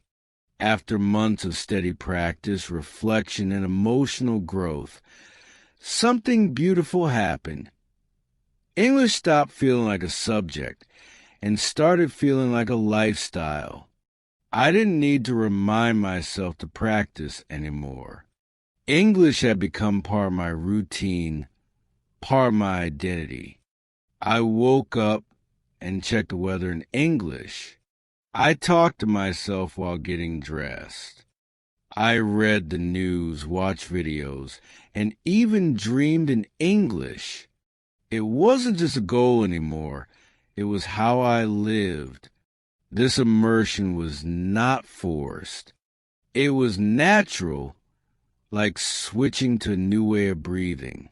After months of steady practice, reflection, and emotional growth, something beautiful happened. English stopped feeling like a subject and started feeling like a lifestyle. I didn't need to remind myself to practice anymore. English had become part of my routine, part of my identity. I woke up and checked the weather in English. I talked to myself while getting dressed. I read the news, watched videos, and even dreamed in English. It wasn't just a goal anymore. It was how I lived. This immersion was not forced. It was natural, like switching to a new way of breathing.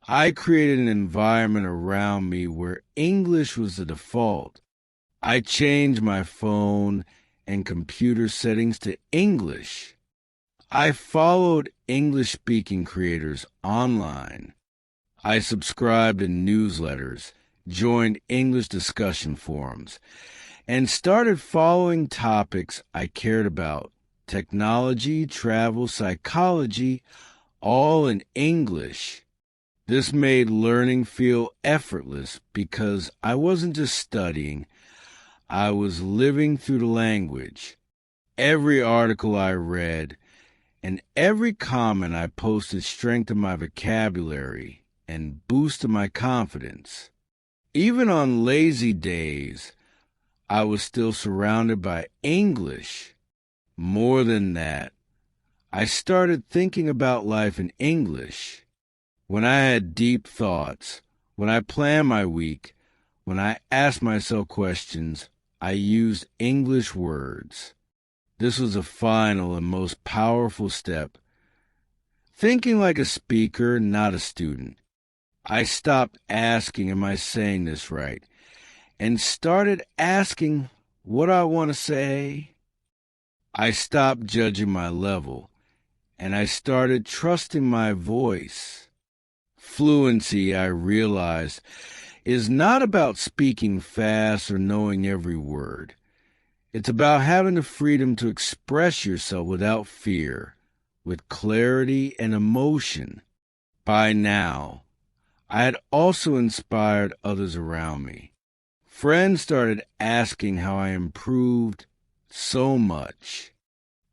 I created an environment around me where English was the default. I changed my phone and computer settings to English. I followed English-speaking creators online. I subscribed to newsletters, joined English discussion forums, and started following topics I cared about: technology, travel, psychology, all in English. This made learning feel effortless because I wasn't just studying, I was living through the language. Every article I read and every comment I posted strengthened my vocabulary and boosted my confidence. Even on lazy days, I was still surrounded by English. More than that, I started thinking about life in English. When I had deep thoughts, when I planned my week, when I asked myself questions, I used English words. This was the final and most powerful step. Thinking like a speaker, not a student. I stopped asking, am I saying this right? And started asking, what do I want to say? I stopped judging my level, and I started trusting my voice. Fluency, I realized, is not about speaking fast or knowing every word. It's about having the freedom to express yourself without fear, with clarity and emotion. By now, I had also inspired others around me. Friends started asking how I improved so much.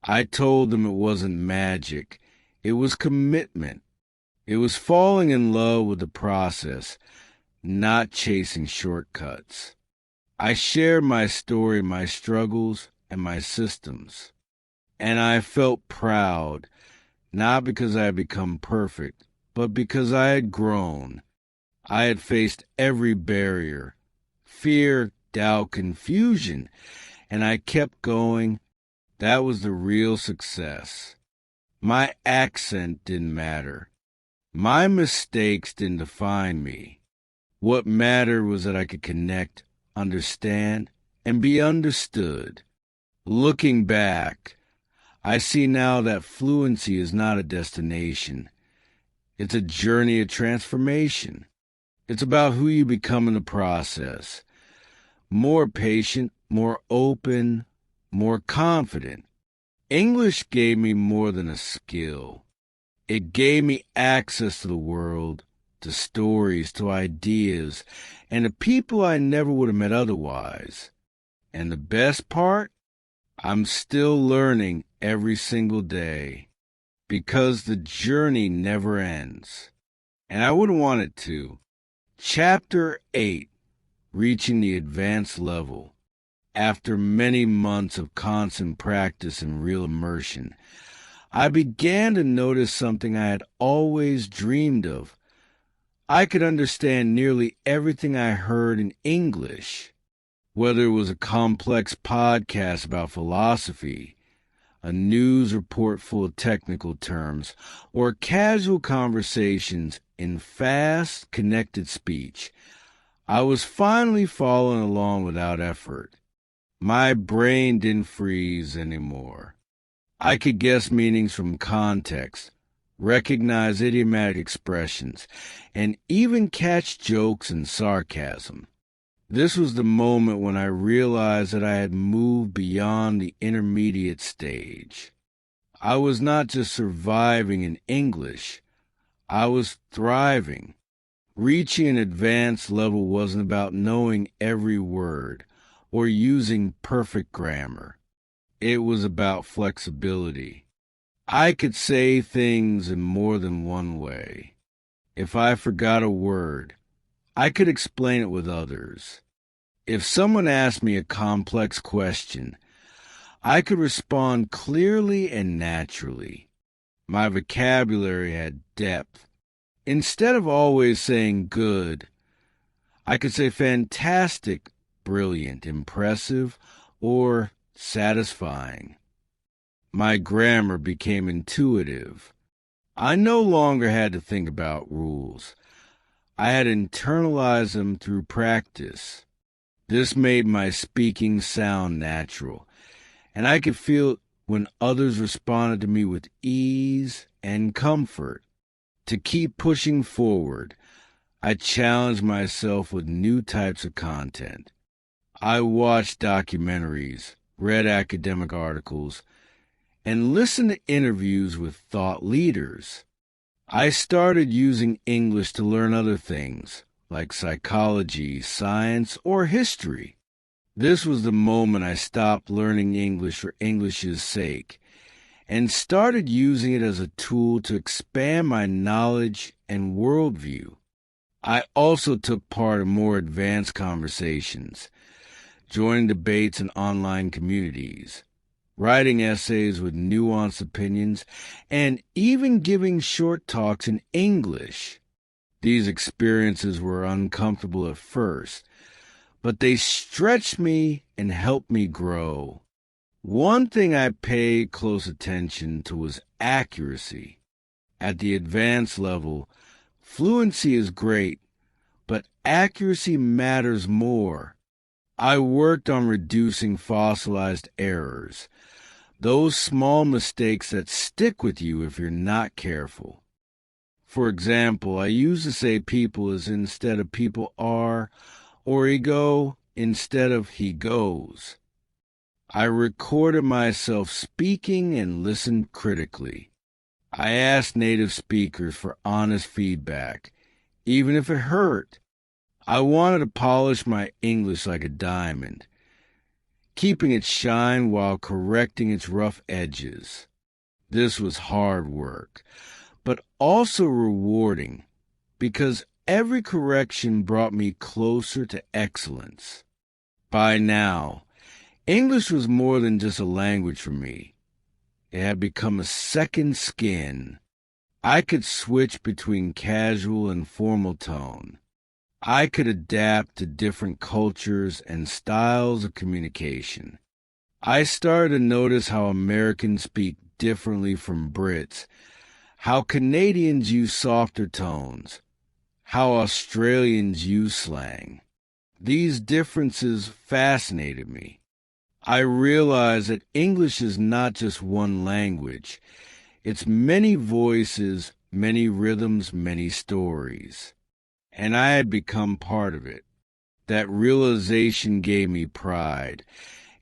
I told them it wasn't magic. It was commitment. It was falling in love with the process, not chasing shortcuts. I shared my story, my struggles, and my systems. And I felt proud, not because I had become perfect, but because I had grown. I had faced every barrier, fear, doubt, confusion, and I kept going. That was the real success. My accent didn't matter. My mistakes didn't define me. What mattered was that I could connect, understand, and be understood. Looking back, I see now that fluency is not a destination. It's a journey of transformation. It's about who you become in the process. More patient, more open, more confident. English gave me more than a skill. It gave me access to the world, to stories, to ideas, and to people I never would have met otherwise. And the best part? I'm still learning every single day, because the journey never ends. And I wouldn't want it to. Chapter 8, Reaching the Advanced Level. After many months of constant practice and real immersion, I began to notice something I had always dreamed of. I could understand nearly everything I heard in English, whether it was a complex podcast about philosophy, a news report full of technical terms, or casual conversations in fast, connected speech. I was finally following along without effort. My brain didn't freeze anymore. I could guess meanings from context, recognize idiomatic expressions, and even catch jokes and sarcasm. This was the moment when I realized that I had moved beyond the intermediate stage. I was not just surviving in English, I was thriving. Reaching an advanced level wasn't about knowing every word or using perfect grammar. It was about flexibility. I could say things in more than one way. If I forgot a word, I could explain it with others. If someone asked me a complex question, I could respond clearly and naturally. My vocabulary had depth. Instead of always saying good, I could say fantastic, brilliant, impressive, or satisfying. My grammar became intuitive. I no longer had to think about rules. I had internalized them through practice. This made my speaking sound natural, and I could feel when others responded to me with ease and comfort. To keep pushing forward, I challenged myself with new types of content. I watched documentaries, read academic articles, and listened to interviews with thought leaders. I started using English to learn other things, like psychology, science, or history. This was the moment I stopped learning English for English's sake and started using it as a tool to expand my knowledge and worldview. I also took part in more advanced conversations, joining debates in online communities, writing essays with nuanced opinions, and even giving short talks in English. These experiences were uncomfortable at first, but they stretched me and helped me grow. One thing I paid close attention to was accuracy. At the advanced level, fluency is great, but accuracy matters more. I worked on reducing fossilized errors, those small mistakes that stick with you if you're not careful. For example, I used to say people as instead of people are, or he go instead of he goes. I recorded myself speaking and listened critically. I asked native speakers for honest feedback, even if it hurt. I wanted to polish my English like a diamond, keeping its shine while correcting its rough edges. This was hard work, but also rewarding, because every correction brought me closer to excellence. By now, English was more than just a language for me. It had become a second skin. I could switch between casual and formal tone. I could adapt to different cultures and styles of communication. I started to notice how Americans speak differently from Brits, how Canadians use softer tones, how Australians use slang. These differences fascinated me. I realized that English is not just one language. It's many voices, many rhythms, many stories. And I had become part of it. That realization gave me pride,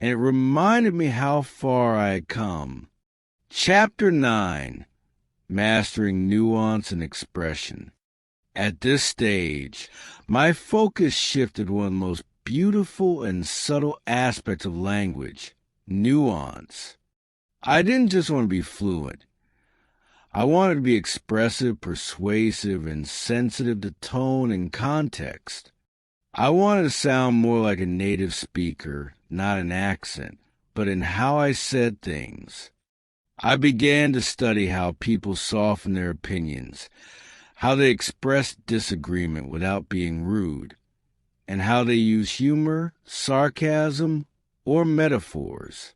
and it reminded me how far I had come. Chapter 9, Mastering Nuance and Expression. At this stage, my focus shifted to one of the most beautiful and subtle aspects of language, nuance. I didn't just want to be fluent. I wanted to be expressive, persuasive, and sensitive to tone and context. I wanted to sound more like a native speaker, not an accent, but in how I said things. I began to study how people soften their opinions, how they express disagreement without being rude, and how they use humor, sarcasm, or metaphors.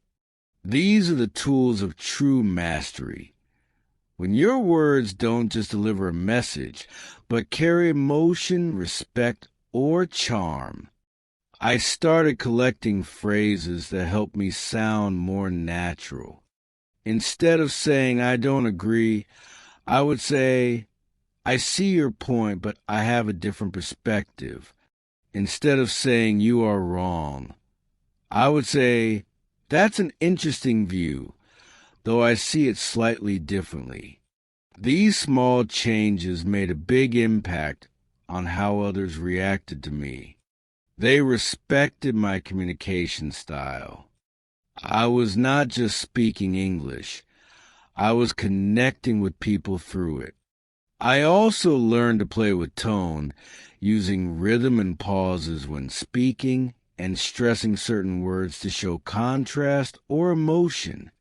These are the tools of true mastery. When your words don't just deliver a message, but carry emotion, respect, or charm. I started collecting phrases that helped me sound more natural. Instead of saying, I don't agree, I would say, I see your point, but I have a different perspective. Instead of saying, you are wrong, I would say, that's an interesting view, though I see it slightly differently. These small changes made a big impact on how others reacted to me. They respected my communication style. I was not just speaking English. I was connecting with people through it. I also learned to play with tone, using rhythm and pauses when speaking and stressing certain words to show contrast or emotion.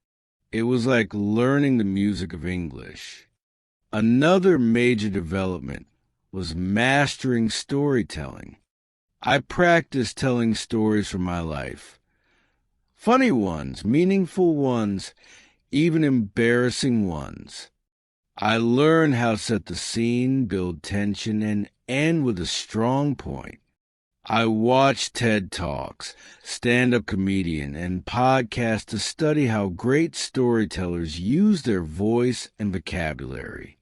It was like learning the music of English. Another major development was mastering storytelling. I practiced telling stories from my life. Funny ones, meaningful ones, even embarrassing ones. I learned how to set the scene, build tension, and end with a strong point. I watched TED Talks, stand-up comedian, and podcasts to study how great storytellers use their voice and vocabulary.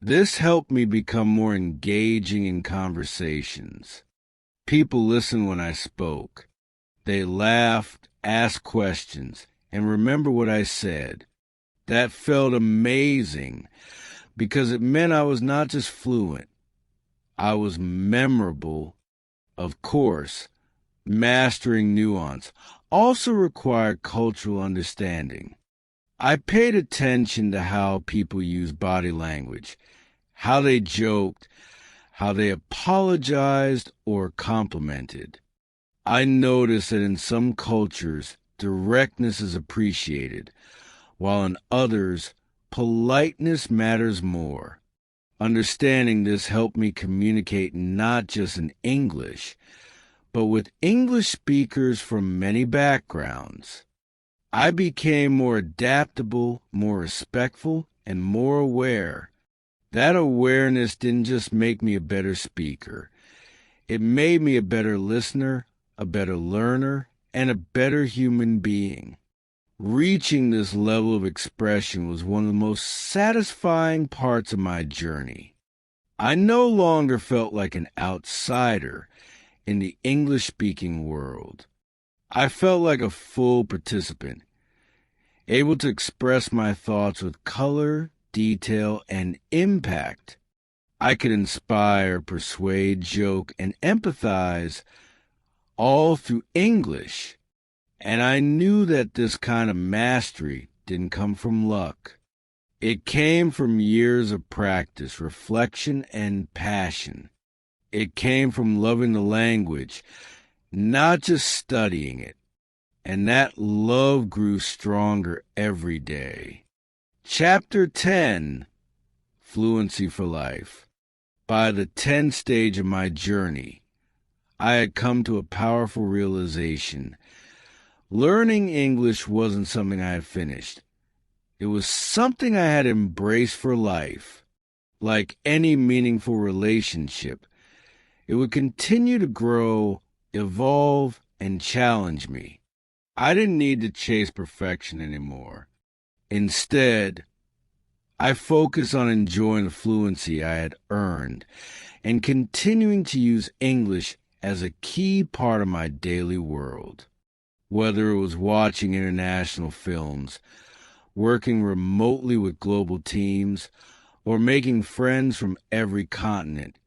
This helped me become more engaging in conversations. People listened when I spoke. They laughed, asked questions, and remembered what I said. That felt amazing because it meant I was not just fluent. I was memorable. Of course, mastering nuance also required cultural understanding. I paid attention to how people use body language, how they joked, how they apologized or complimented. I noticed that in some cultures, directness is appreciated, while in others, politeness matters more. Understanding this helped me communicate not just in English, but with English speakers from many backgrounds. I became more adaptable, more respectful, and more aware. That awareness didn't just make me a better speaker. It made me a better listener, a better learner, and a better human being. Reaching this level of expression was one of the most satisfying parts of my journey. I no longer felt like an outsider in the English-speaking world. I felt like a full participant, able to express my thoughts with color, detail, and impact. I could inspire, persuade, joke, and empathize all through English. And I knew that this kind of mastery didn't come from luck. It came from years of practice, reflection, and passion. It came from loving the language, not just studying it. And that love grew stronger every day. Chapter 10, Fluency for Life. By the 10th stage of my journey, I had come to a powerful realization. Learning English wasn't something I had finished. It was something I had embraced for life. Like any meaningful relationship, it would continue to grow, evolve, and challenge me. I didn't need to chase perfection anymore. Instead, I focused on enjoying the fluency I had earned and continuing to use English as a key part of my daily world. Whether it was watching international films, working remotely with global teams, or making friends from every continent,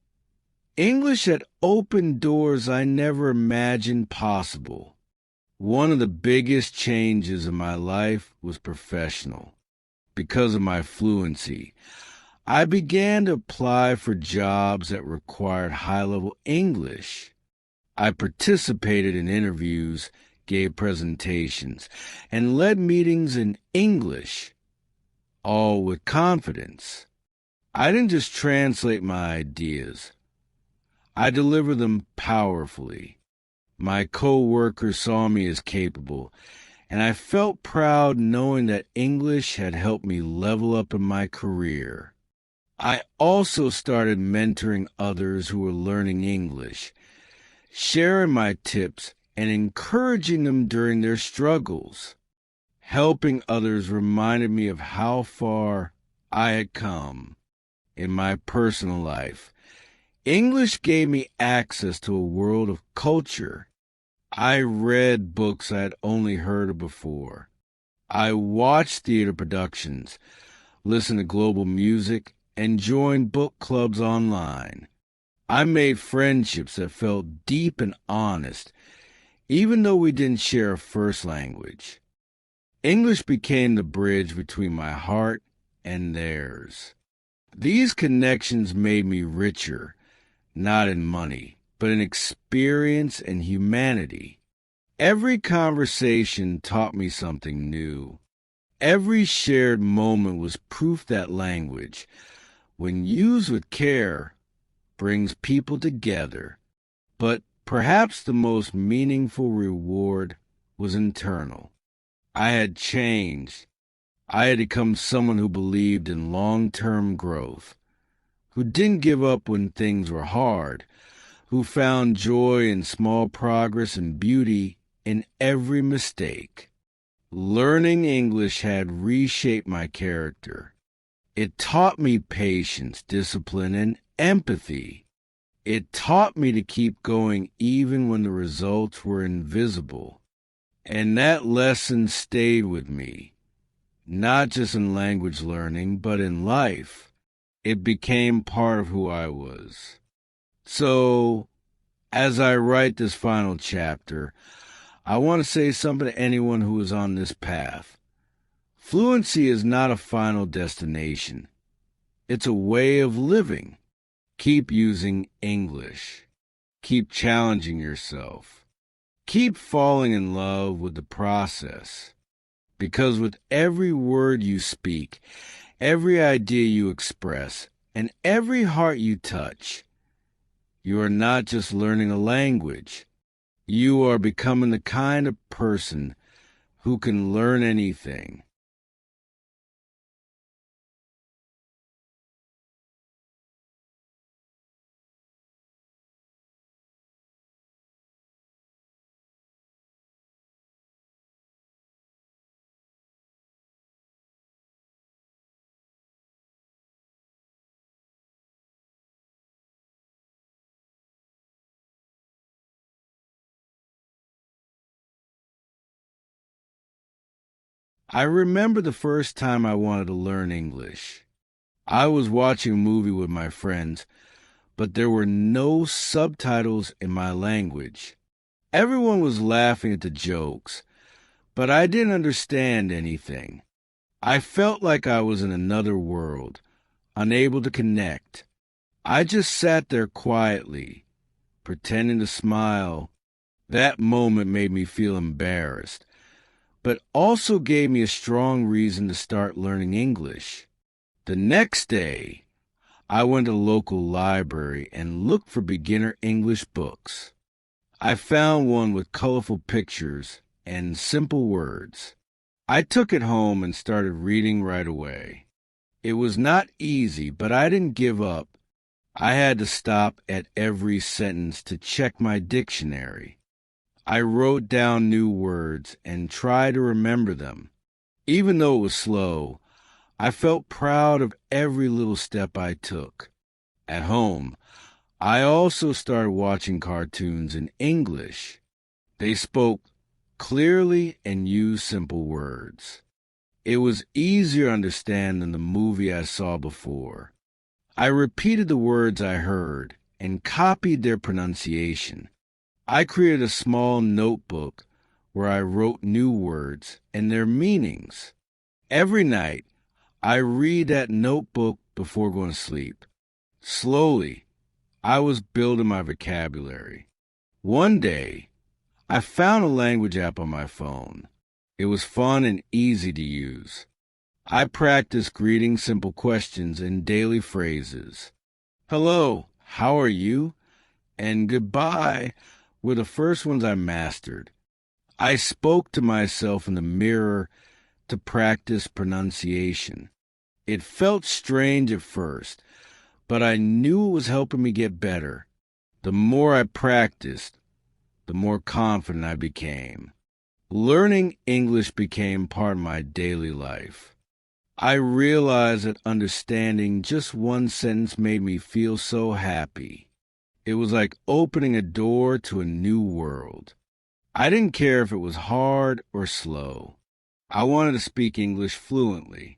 English had opened doors I never imagined possible. One of the biggest changes in my life was professional. Because of my fluency, I began to apply for jobs that required high-level English. I participated in interviews, gave presentations, and led meetings in English, all with confidence. I didn't just translate my ideas. I delivered them powerfully. My co-workers saw me as capable, and I felt proud knowing that English had helped me level up in my career. I also started mentoring others who were learning English, sharing my tips and encouraging them during their struggles. Helping others reminded me of how far I had come in my personal life. English gave me access to a world of culture. I read books I had only heard of before. I watched theater productions, listened to global music, and joined book clubs online. I made friendships that felt deep and honest, even though we didn't share a first language. English became the bridge between my heart and theirs. These connections made me richer, not in money, but in experience and humanity. Every conversation taught me something new. Every shared moment was proof that language, when used with care, brings people together. But perhaps the most meaningful reward was internal. I had changed. I had become someone who believed in long-term growth, who didn't give up when things were hard, who found joy in small progress and beauty in every mistake. Learning English had reshaped my character. It taught me patience, discipline, and empathy. It taught me to keep going even when the results were invisible. And that lesson stayed with me, not just in language learning, but in life. It became part of who I was. So, as I write this final chapter, I want to say something to anyone who is on this path. Fluency is not a final destination. It's a way of living. Keep using English. Keep challenging yourself. Keep falling in love with the process. Because with every word you speak, every idea you express, and every heart you touch, you are not just learning a language. You are becoming the kind of person who can learn anything. I remember the first time I wanted to learn English. I was watching a movie with my friends, but there were no subtitles in my language. Everyone was laughing at the jokes, but I didn't understand anything. I felt like I was in another world, unable to connect. I just sat there quietly, pretending to smile. That moment made me feel embarrassed, but also gave me a strong reason to start learning English. The next day, I went to the local library and looked for beginner English books. I found one with colorful pictures and simple words. I took it home and started reading right away. It was not easy, but I didn't give up. I had to stop at every sentence to check my dictionary. I wrote down new words and tried to remember them. Even though it was slow, I felt proud of every little step I took. At home, I also started watching cartoons in English. They spoke clearly and used simple words. It was easier to understand than the movie I saw before. I repeated the words I heard and copied their pronunciation. I created a small notebook where I wrote new words and their meanings. Every night, I read that notebook before going to sleep. Slowly, I was building my vocabulary. One day, I found a language app on my phone. It was fun and easy to use. I practiced greeting simple questions and daily phrases. Hello, how are you? And goodbye were the first ones I mastered. I spoke to myself in the mirror to practice pronunciation. It felt strange at first, but I knew it was helping me get better. The more I practiced, the more confident I became. Learning English became part of my daily life. I realized that understanding just one sentence made me feel so happy. It was like opening a door to a new world. I didn't care if it was hard or slow. I wanted to speak English fluently.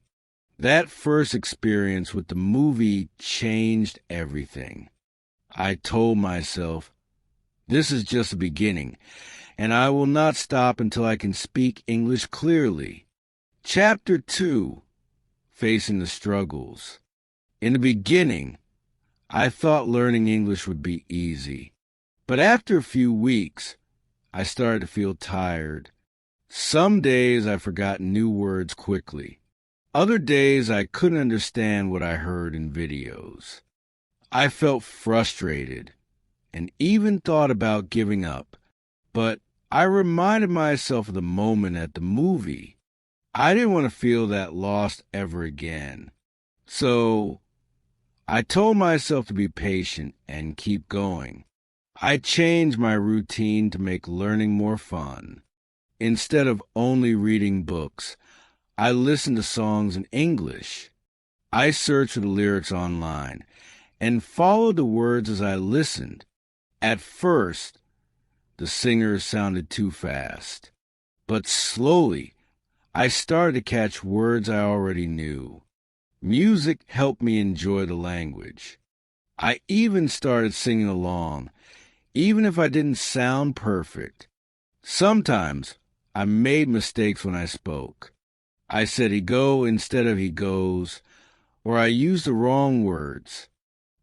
That first experience with the movie changed everything. I told myself, this is just the beginning, and I will not stop until I can speak English clearly. Chapter 2, Facing the Struggles. In the beginning, I thought learning English would be easy. But after a few weeks, I started to feel tired. Some days I forgot new words quickly. Other days I couldn't understand what I heard in videos. I felt frustrated and even thought about giving up. But I reminded myself of the moment at the movie. I didn't want to feel that lost ever again. So I told myself to be patient and keep going. I changed my routine to make learning more fun. Instead of only reading books, I listened to songs in English. I searched for the lyrics online and followed the words as I listened. At first, the singers sounded too fast, but slowly, I started to catch words I already knew. Music helped me enjoy the language. I even started singing along, even if I didn't sound perfect. Sometimes I made mistakes when I spoke. I said he go instead of he goes, or I used the wrong words.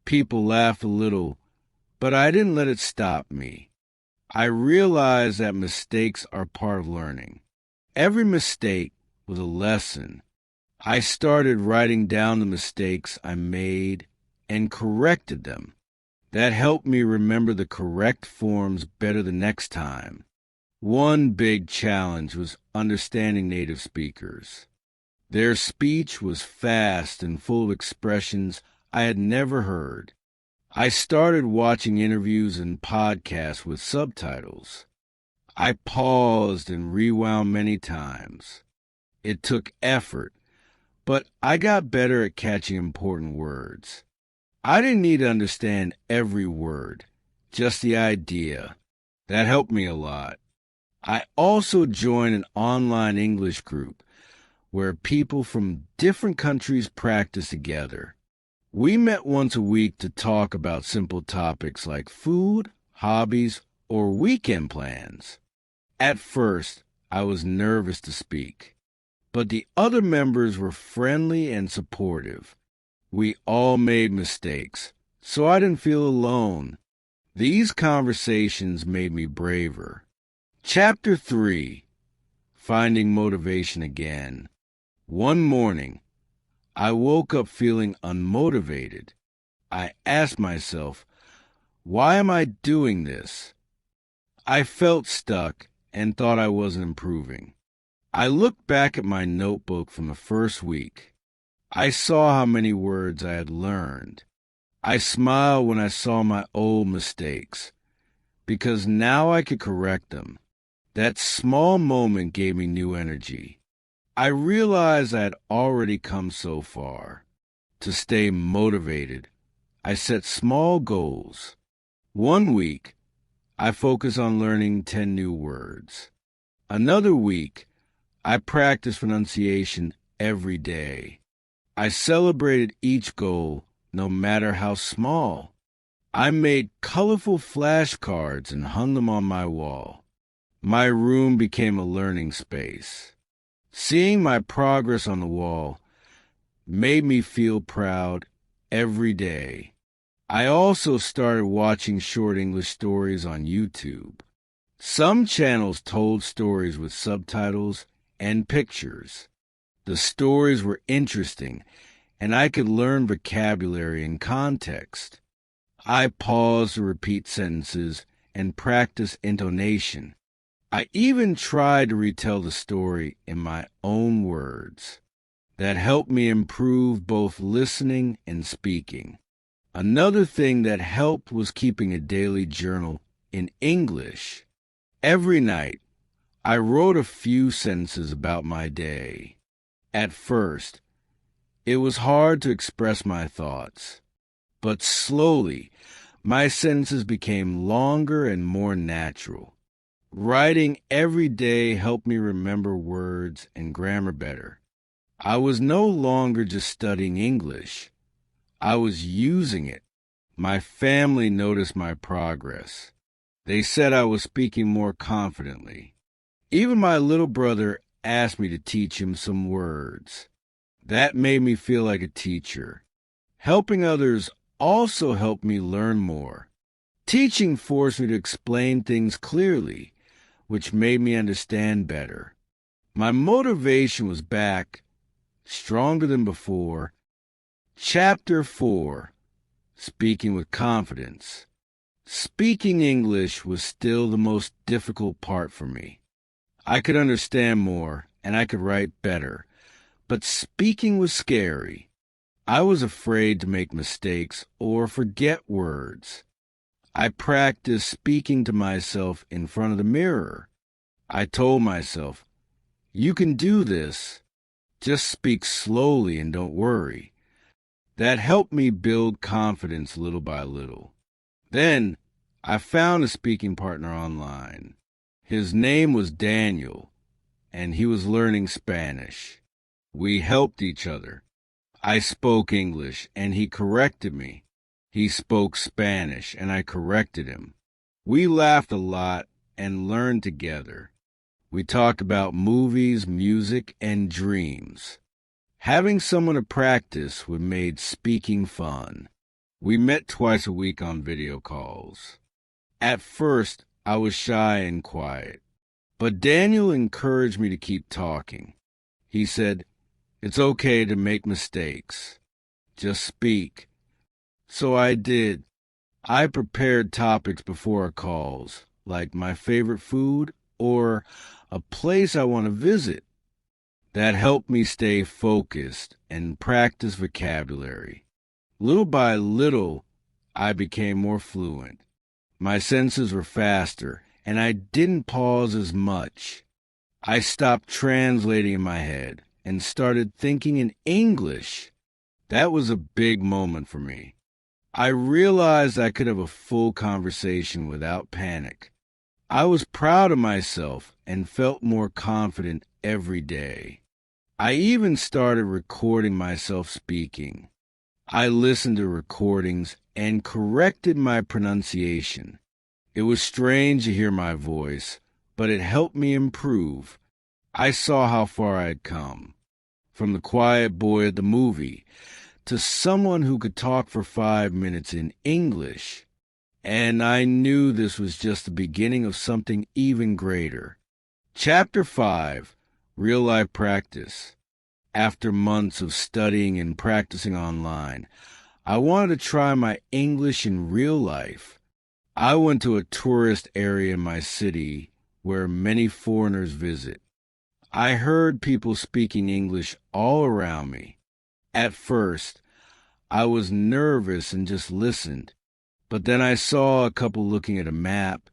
People laughed a little, but I didn't let it stop me. I realized that mistakes are part of learning. Every mistake was a lesson. I started writing down the mistakes I made and corrected them. That helped me remember the correct forms better the next time. One big challenge was understanding native speakers. Their speech was fast and full of expressions I had never heard. I started watching interviews and podcasts with subtitles. I paused and rewound many times. It took effort, but I got better at catching important words. I didn't need to understand every word, just the idea. That helped me a lot. I also joined an online English group where people from different countries practice together. We met once a week to talk about simple topics like food, hobbies, or weekend plans. At first, I was nervous to speak, but the other members were friendly and supportive. We all made mistakes, so I didn't feel alone. These conversations made me braver. Chapter 3, Finding Motivation Again. One morning, I woke up feeling unmotivated. I asked myself, why am I doing this? I felt stuck and thought I wasn't improving. I looked back at my notebook from the first week. I saw how many words I had learned. I smiled when I saw my old mistakes, because now I could correct them. That small moment gave me new energy. I realized I had already come so far. To stay motivated, I set small goals. One week, I focused on learning 10 new words. Another week, I practiced pronunciation every day. I celebrated each goal, no matter how small. I made colorful flashcards and hung them on my wall. My room became a learning space. Seeing my progress on the wall made me feel proud every day. I also started watching short English stories on YouTube. Some channels told stories with subtitles and pictures. The stories were interesting, and I could learn vocabulary and context. I paused to repeat sentences and practice intonation. I even tried to retell the story in my own words. That helped me improve both listening and speaking. Another thing that helped was keeping a daily journal in English. Every night, I wrote a few sentences about my day. At first, it was hard to express my thoughts, but slowly, my sentences became longer and more natural. Writing every day helped me remember words and grammar better. I was no longer just studying English. I was using it. My family noticed my progress. They said I was speaking more confidently. Even my little brother asked me to teach him some words. That made me feel like a teacher. Helping others also helped me learn more. Teaching forced me to explain things clearly, which made me understand better. My motivation was back, stronger than before. Chapter 4, Speaking with Confidence. Speaking English was still the most difficult part for me. I could understand more, and I could write better, but speaking was scary. I was afraid to make mistakes or forget words. I practiced speaking to myself in front of the mirror. I told myself, "You can do this. Just speak slowly and don't worry." That helped me build confidence little by little. Then I found a speaking partner online. His name was Daniel, and he was learning Spanish. We helped each other. I spoke English, and he corrected me. He spoke Spanish, and I corrected him. We laughed a lot and learned together. We talked about movies, music, and dreams. Having someone to practice with made speaking fun. We met twice a week on video calls. At first, I was shy and quiet, but Daniel encouraged me to keep talking. He said, "It's okay to make mistakes. Just speak." So I did. I prepared topics before our calls, like my favorite food or a place I want to visit. That helped me stay focused and practice vocabulary. Little by little, I became more fluent. My sentences were faster, and I didn't pause as much. I stopped translating in my head and started thinking in English. That was a big moment for me. I realized I could have a full conversation without panic. I was proud of myself and felt more confident every day. I even started recording myself speaking. I listened to recordings and corrected my pronunciation. It was strange to hear my voice, but it helped me improve. I saw how far I had come. From the quiet boy at the movie to someone who could talk for 5 minutes in English. And I knew this was just the beginning of something even greater. Chapter 5, Real Life Practice. After months of studying and practicing online, I wanted to try my English in real life. I went to a tourist area in my city where many foreigners visit. I heard people speaking English all around me. At first, I was nervous and just listened, but then I saw a couple looking at a map,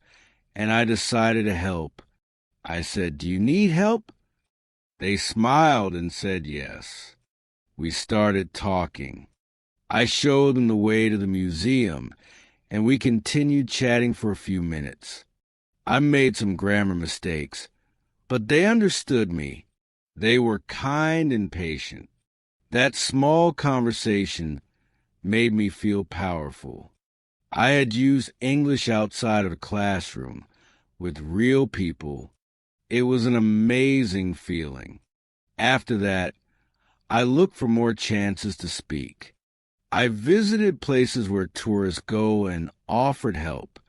and I decided to help. I said, "Do you need help?" They smiled and said yes. We started talking. I showed them the way to the museum, and we continued chatting for a few minutes. I made some grammar mistakes, but they understood me. They were kind and patient. That small conversation made me feel powerful. I had used English outside of a classroom with real people. It was an amazing feeling. After that, I looked for more chances to speak. I visited places where tourists go and offered help.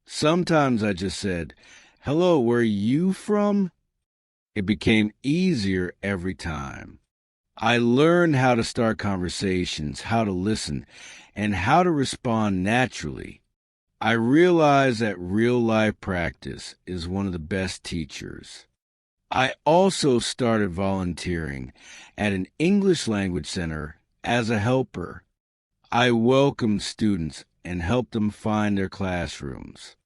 Sometimes I just said, "Hello, where are you from?" It became easier every time. I learned how to start conversations, how to listen, and how to respond naturally. I realized that real-life practice is one of the best teachers. I also started volunteering at an English language center as a helper. I welcomed students and helped them find their classrooms.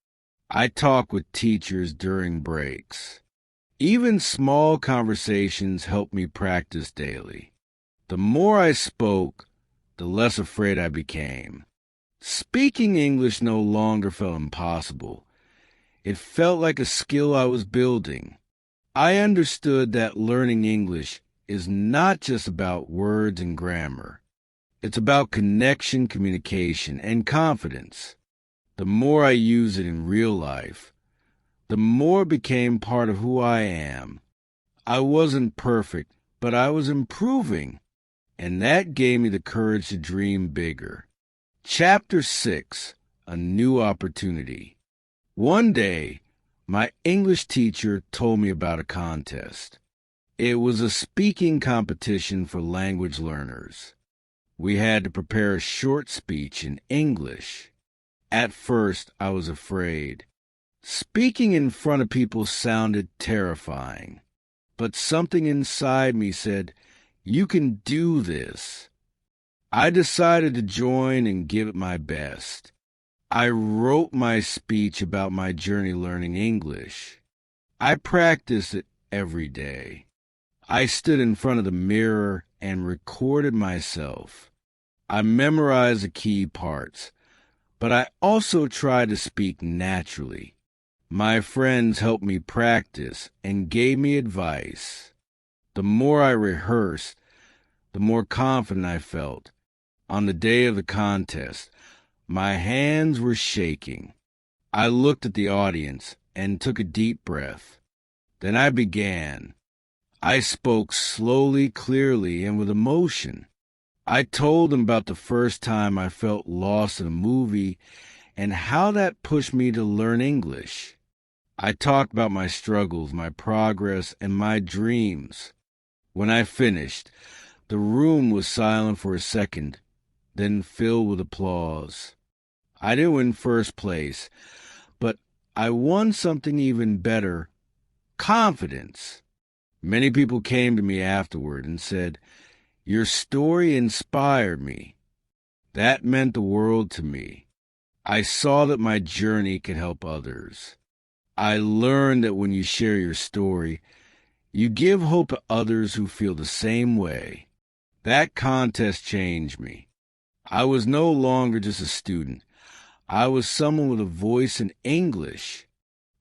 I talked with teachers during breaks. Even small conversations helped me practice daily. The more I spoke, the less afraid I became. Speaking English no longer felt impossible. It felt like a skill I was building. I understood that learning English is not just about words and grammar. It's about connection, communication, and confidence. The more I use it in real life, the more it became part of who I am. I wasn't perfect, but I was improving, and that gave me the courage to dream bigger. Chapter 6, A New Opportunity. One day, my English teacher told me about a contest. It was a speaking competition for language learners. We had to prepare a short speech in English. At first, I was afraid. Speaking in front of people sounded terrifying. But something inside me said, "You can do this." I decided to join and give it my best. I wrote my speech about my journey learning English. I practiced it every day. I stood in front of the mirror and recorded myself. I memorized the key parts, but I also tried to speak naturally. My friends helped me practice and gave me advice. The more I rehearsed, the more confident I felt. On the day of the contest, my hands were shaking. I looked at the audience and took a deep breath. Then I began. I spoke slowly, clearly, and with emotion. I told them about the first time I felt lost in a movie and how that pushed me to learn English. I talked about my struggles, my progress, and my dreams. When I finished, the room was silent for a second, then filled with applause. I didn't win first place, but I won something even better: confidence. Many people came to me afterward and said, "Your story inspired me." That meant the world to me. I saw that my journey could help others. I learned that when you share your story, you give hope to others who feel the same way. That contest changed me. I was no longer just a student. I was someone with a voice in English.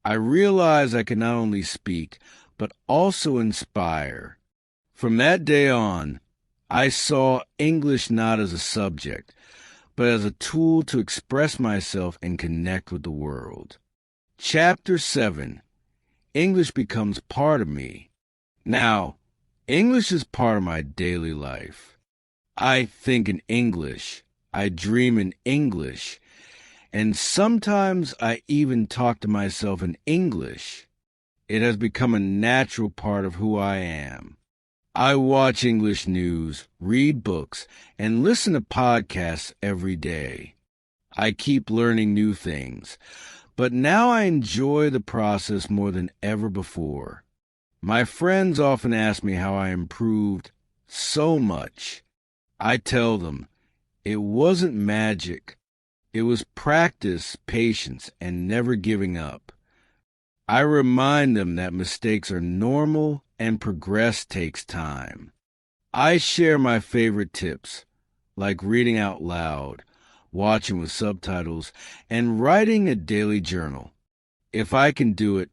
I realized I could not only speak, but also inspire. From that day on, I saw English not as a subject, but as a tool to express myself and connect with the world. Chapter 7. English becomes part of me. Now, English is part of my daily life. I think in English, I dream in English, and sometimes I even talk to myself in English. It has become a natural part of who I am. I watch English news, read books, and listen to podcasts every day. I keep learning new things, but now I enjoy the process more than ever before. My friends often ask me how I improved so much. I tell them it wasn't magic. It was practice, patience, and never giving up. I remind them that mistakes are normal and progress takes time. I share my favorite tips, like reading out loud, watching with subtitles, and writing a daily journal. If I can do it,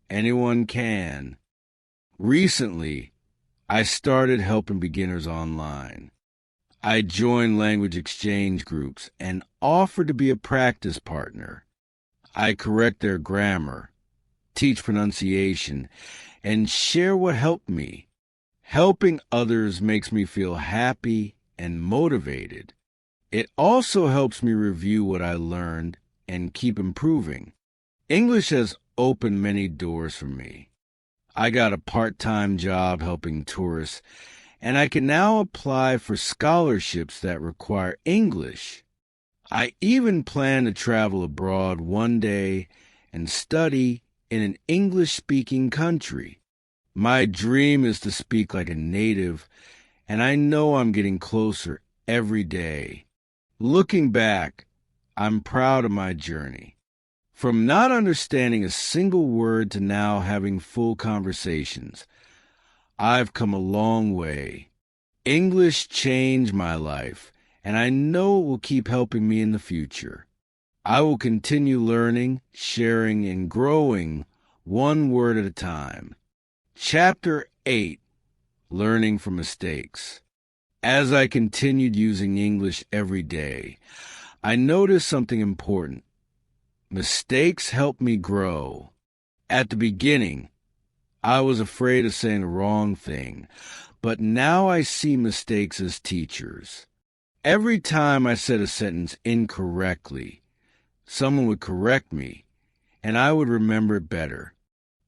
anyone can. Recently, I started helping beginners online. I joined language exchange groups and offer to be a practice partner. I correct their grammar, teach pronunciation, and share what helped me. Helping others makes me feel happy and motivated. It also helps me review what I learned and keep improving. English has opened many doors for me. I got a part-time job helping tourists, and I can now apply for scholarships that require English. I even plan to travel abroad one day and study in an English-speaking country. My dream is to speak like a native, and I know I'm getting closer every day. Looking back, I'm proud of my journey. From not understanding a single word to now having full conversations, I've come a long way. English changed my life, and I know it will keep helping me in the future. I will continue learning, sharing, and growing one word at a time. Chapter 8, Learning from Mistakes. As I continued using English every day, I noticed something important. Mistakes help me grow. At the beginning, I was afraid of saying the wrong thing, but now I see mistakes as teachers. Every time I said a sentence incorrectly, someone would correct me, and I would remember it better.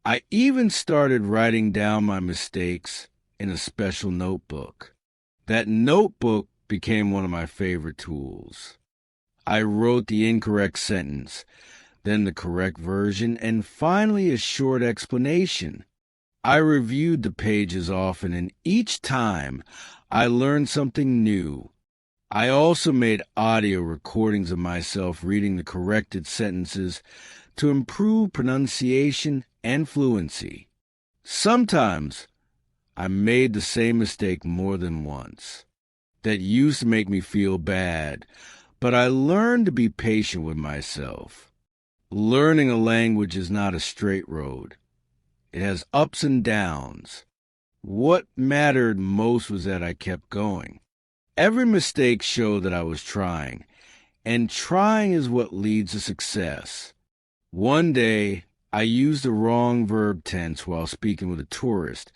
I even started writing down my mistakes in a special notebook. That notebook became one of my favorite tools. I wrote the incorrect sentence, then the correct version, and finally a short explanation. I reviewed the pages often, and each time I learned something new. I also made audio recordings of myself reading the corrected sentences to improve pronunciation and fluency. Sometimes I made the same mistake more than once. That used to make me feel bad, but I learned to be patient with myself. Learning a language is not a straight road. It has ups and downs. What mattered most was that I kept going. Every mistake showed that I was trying, and trying is what leads to success. One day, I used the wrong verb tense while speaking with a tourist,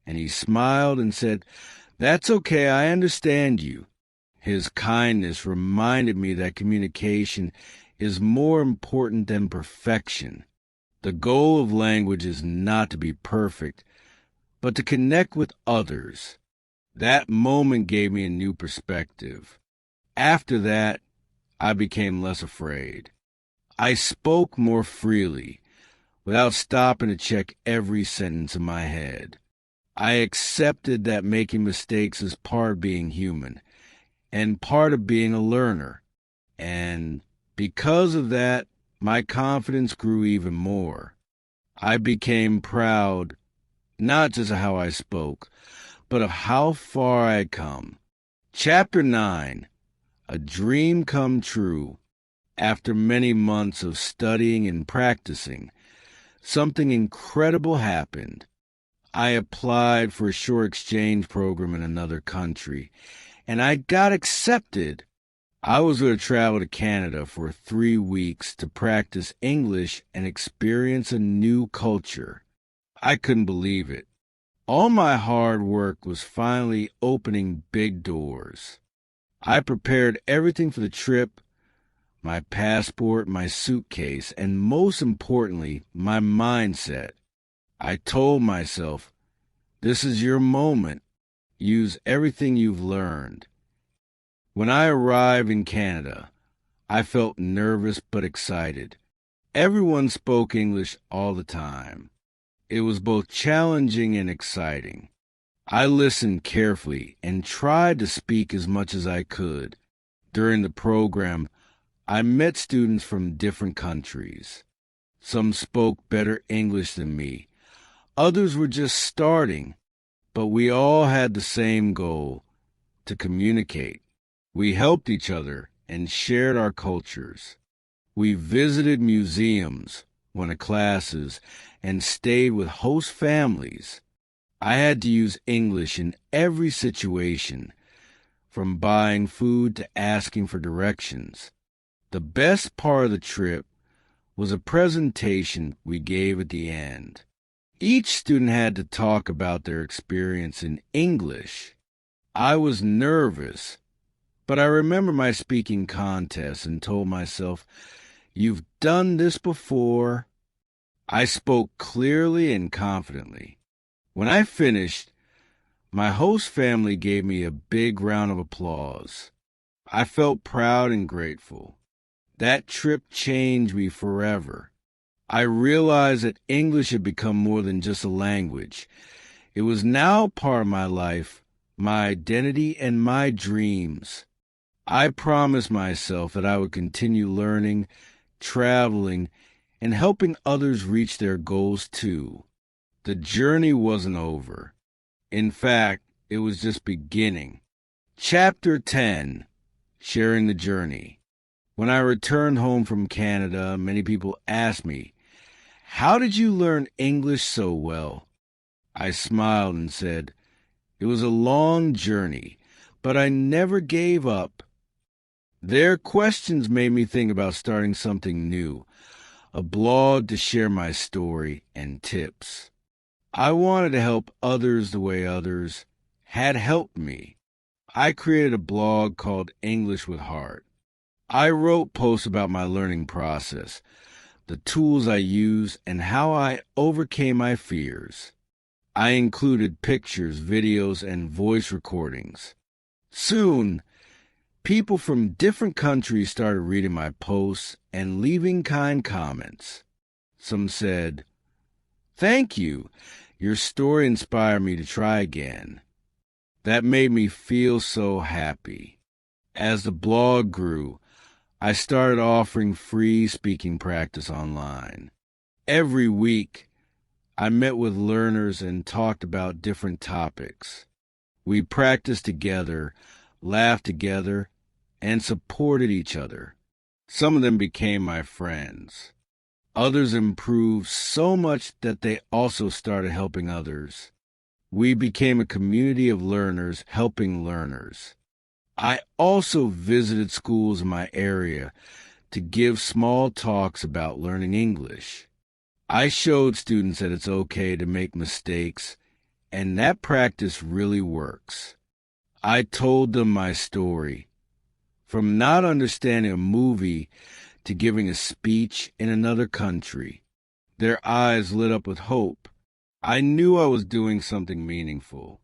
and he smiled and said, "That's okay, I understand you." His kindness reminded me that communication is more important than perfection. The goal of language is not to be perfect, but to connect with others. That moment gave me a new perspective. After that, I became less afraid. I spoke more freely, without stopping to check every sentence in my head. I accepted that making mistakes is part of being human, and part of being a learner. And because of that, my confidence grew even more. I became proud, not just of how I spoke, but of how far I had come. Chapter 9, A Dream Come True. After many months of studying and practicing, something incredible happened. I applied for a short exchange program in another country, and I got accepted. I was going to travel to Canada for 3 weeks to practice English and experience a new culture. I couldn't believe it. All my hard work was finally opening big doors. I prepared everything for the trip, my passport, my suitcase, and most importantly, my mindset. I told myself, this is your moment. Use everything you've learned. When I arrived in Canada, I felt nervous but excited. Everyone spoke English all the time. It was both challenging and exciting. I listened carefully and tried to speak as much as I could. During the program, I met students from different countries. Some spoke better English than me. Others were just starting, but we all had the same goal: to communicate. We helped each other and shared our cultures. We visited museums, went to classes, and stayed with host families. I had to use English in every situation, from buying food to asking for directions. The best part of the trip was a presentation we gave at the end. Each student had to talk about their experience in English. I was nervous, but I remember my speaking contest and told myself, "You've done this before." I spoke clearly and confidently. When I finished, my host family gave me a big round of applause. I felt proud and grateful. That trip changed me forever. I realized that English had become more than just a language. It was now part of my life, my identity, and my dreams. I promised myself that I would continue learning, traveling, and helping others reach their goals too. The journey wasn't over. In fact, it was just beginning. Chapter 10, Sharing the Journey. When I returned home from Canada, many people asked me, "How did you learn English so well?" I smiled and said, "It was a long journey, but I never gave up." Their questions made me think about starting something new, a blog to share my story and tips. I wanted to help others the way others had helped me. I created a blog called English with Heart. I wrote posts about my learning process, the tools I use, and how I overcame my fears. I included pictures, videos, and voice recordings. Soon, people from different countries started reading my posts and leaving kind comments. Some said, "Thank you. Your story inspired me to try again." That made me feel so happy. As the blog grew, I started offering free speaking practice online. Every week, I met with learners and talked about different topics. We practiced together, laughed together, and supported each other. Some of them became my friends. Others improved so much that they also started helping others. We became a community of learners helping learners. I also visited schools in my area to give small talks about learning English. I showed students that it's okay to make mistakes, and that practice really works. I told them my story, from not understanding a movie to giving a speech in another country. Their eyes lit up with hope. I knew I was doing something meaningful.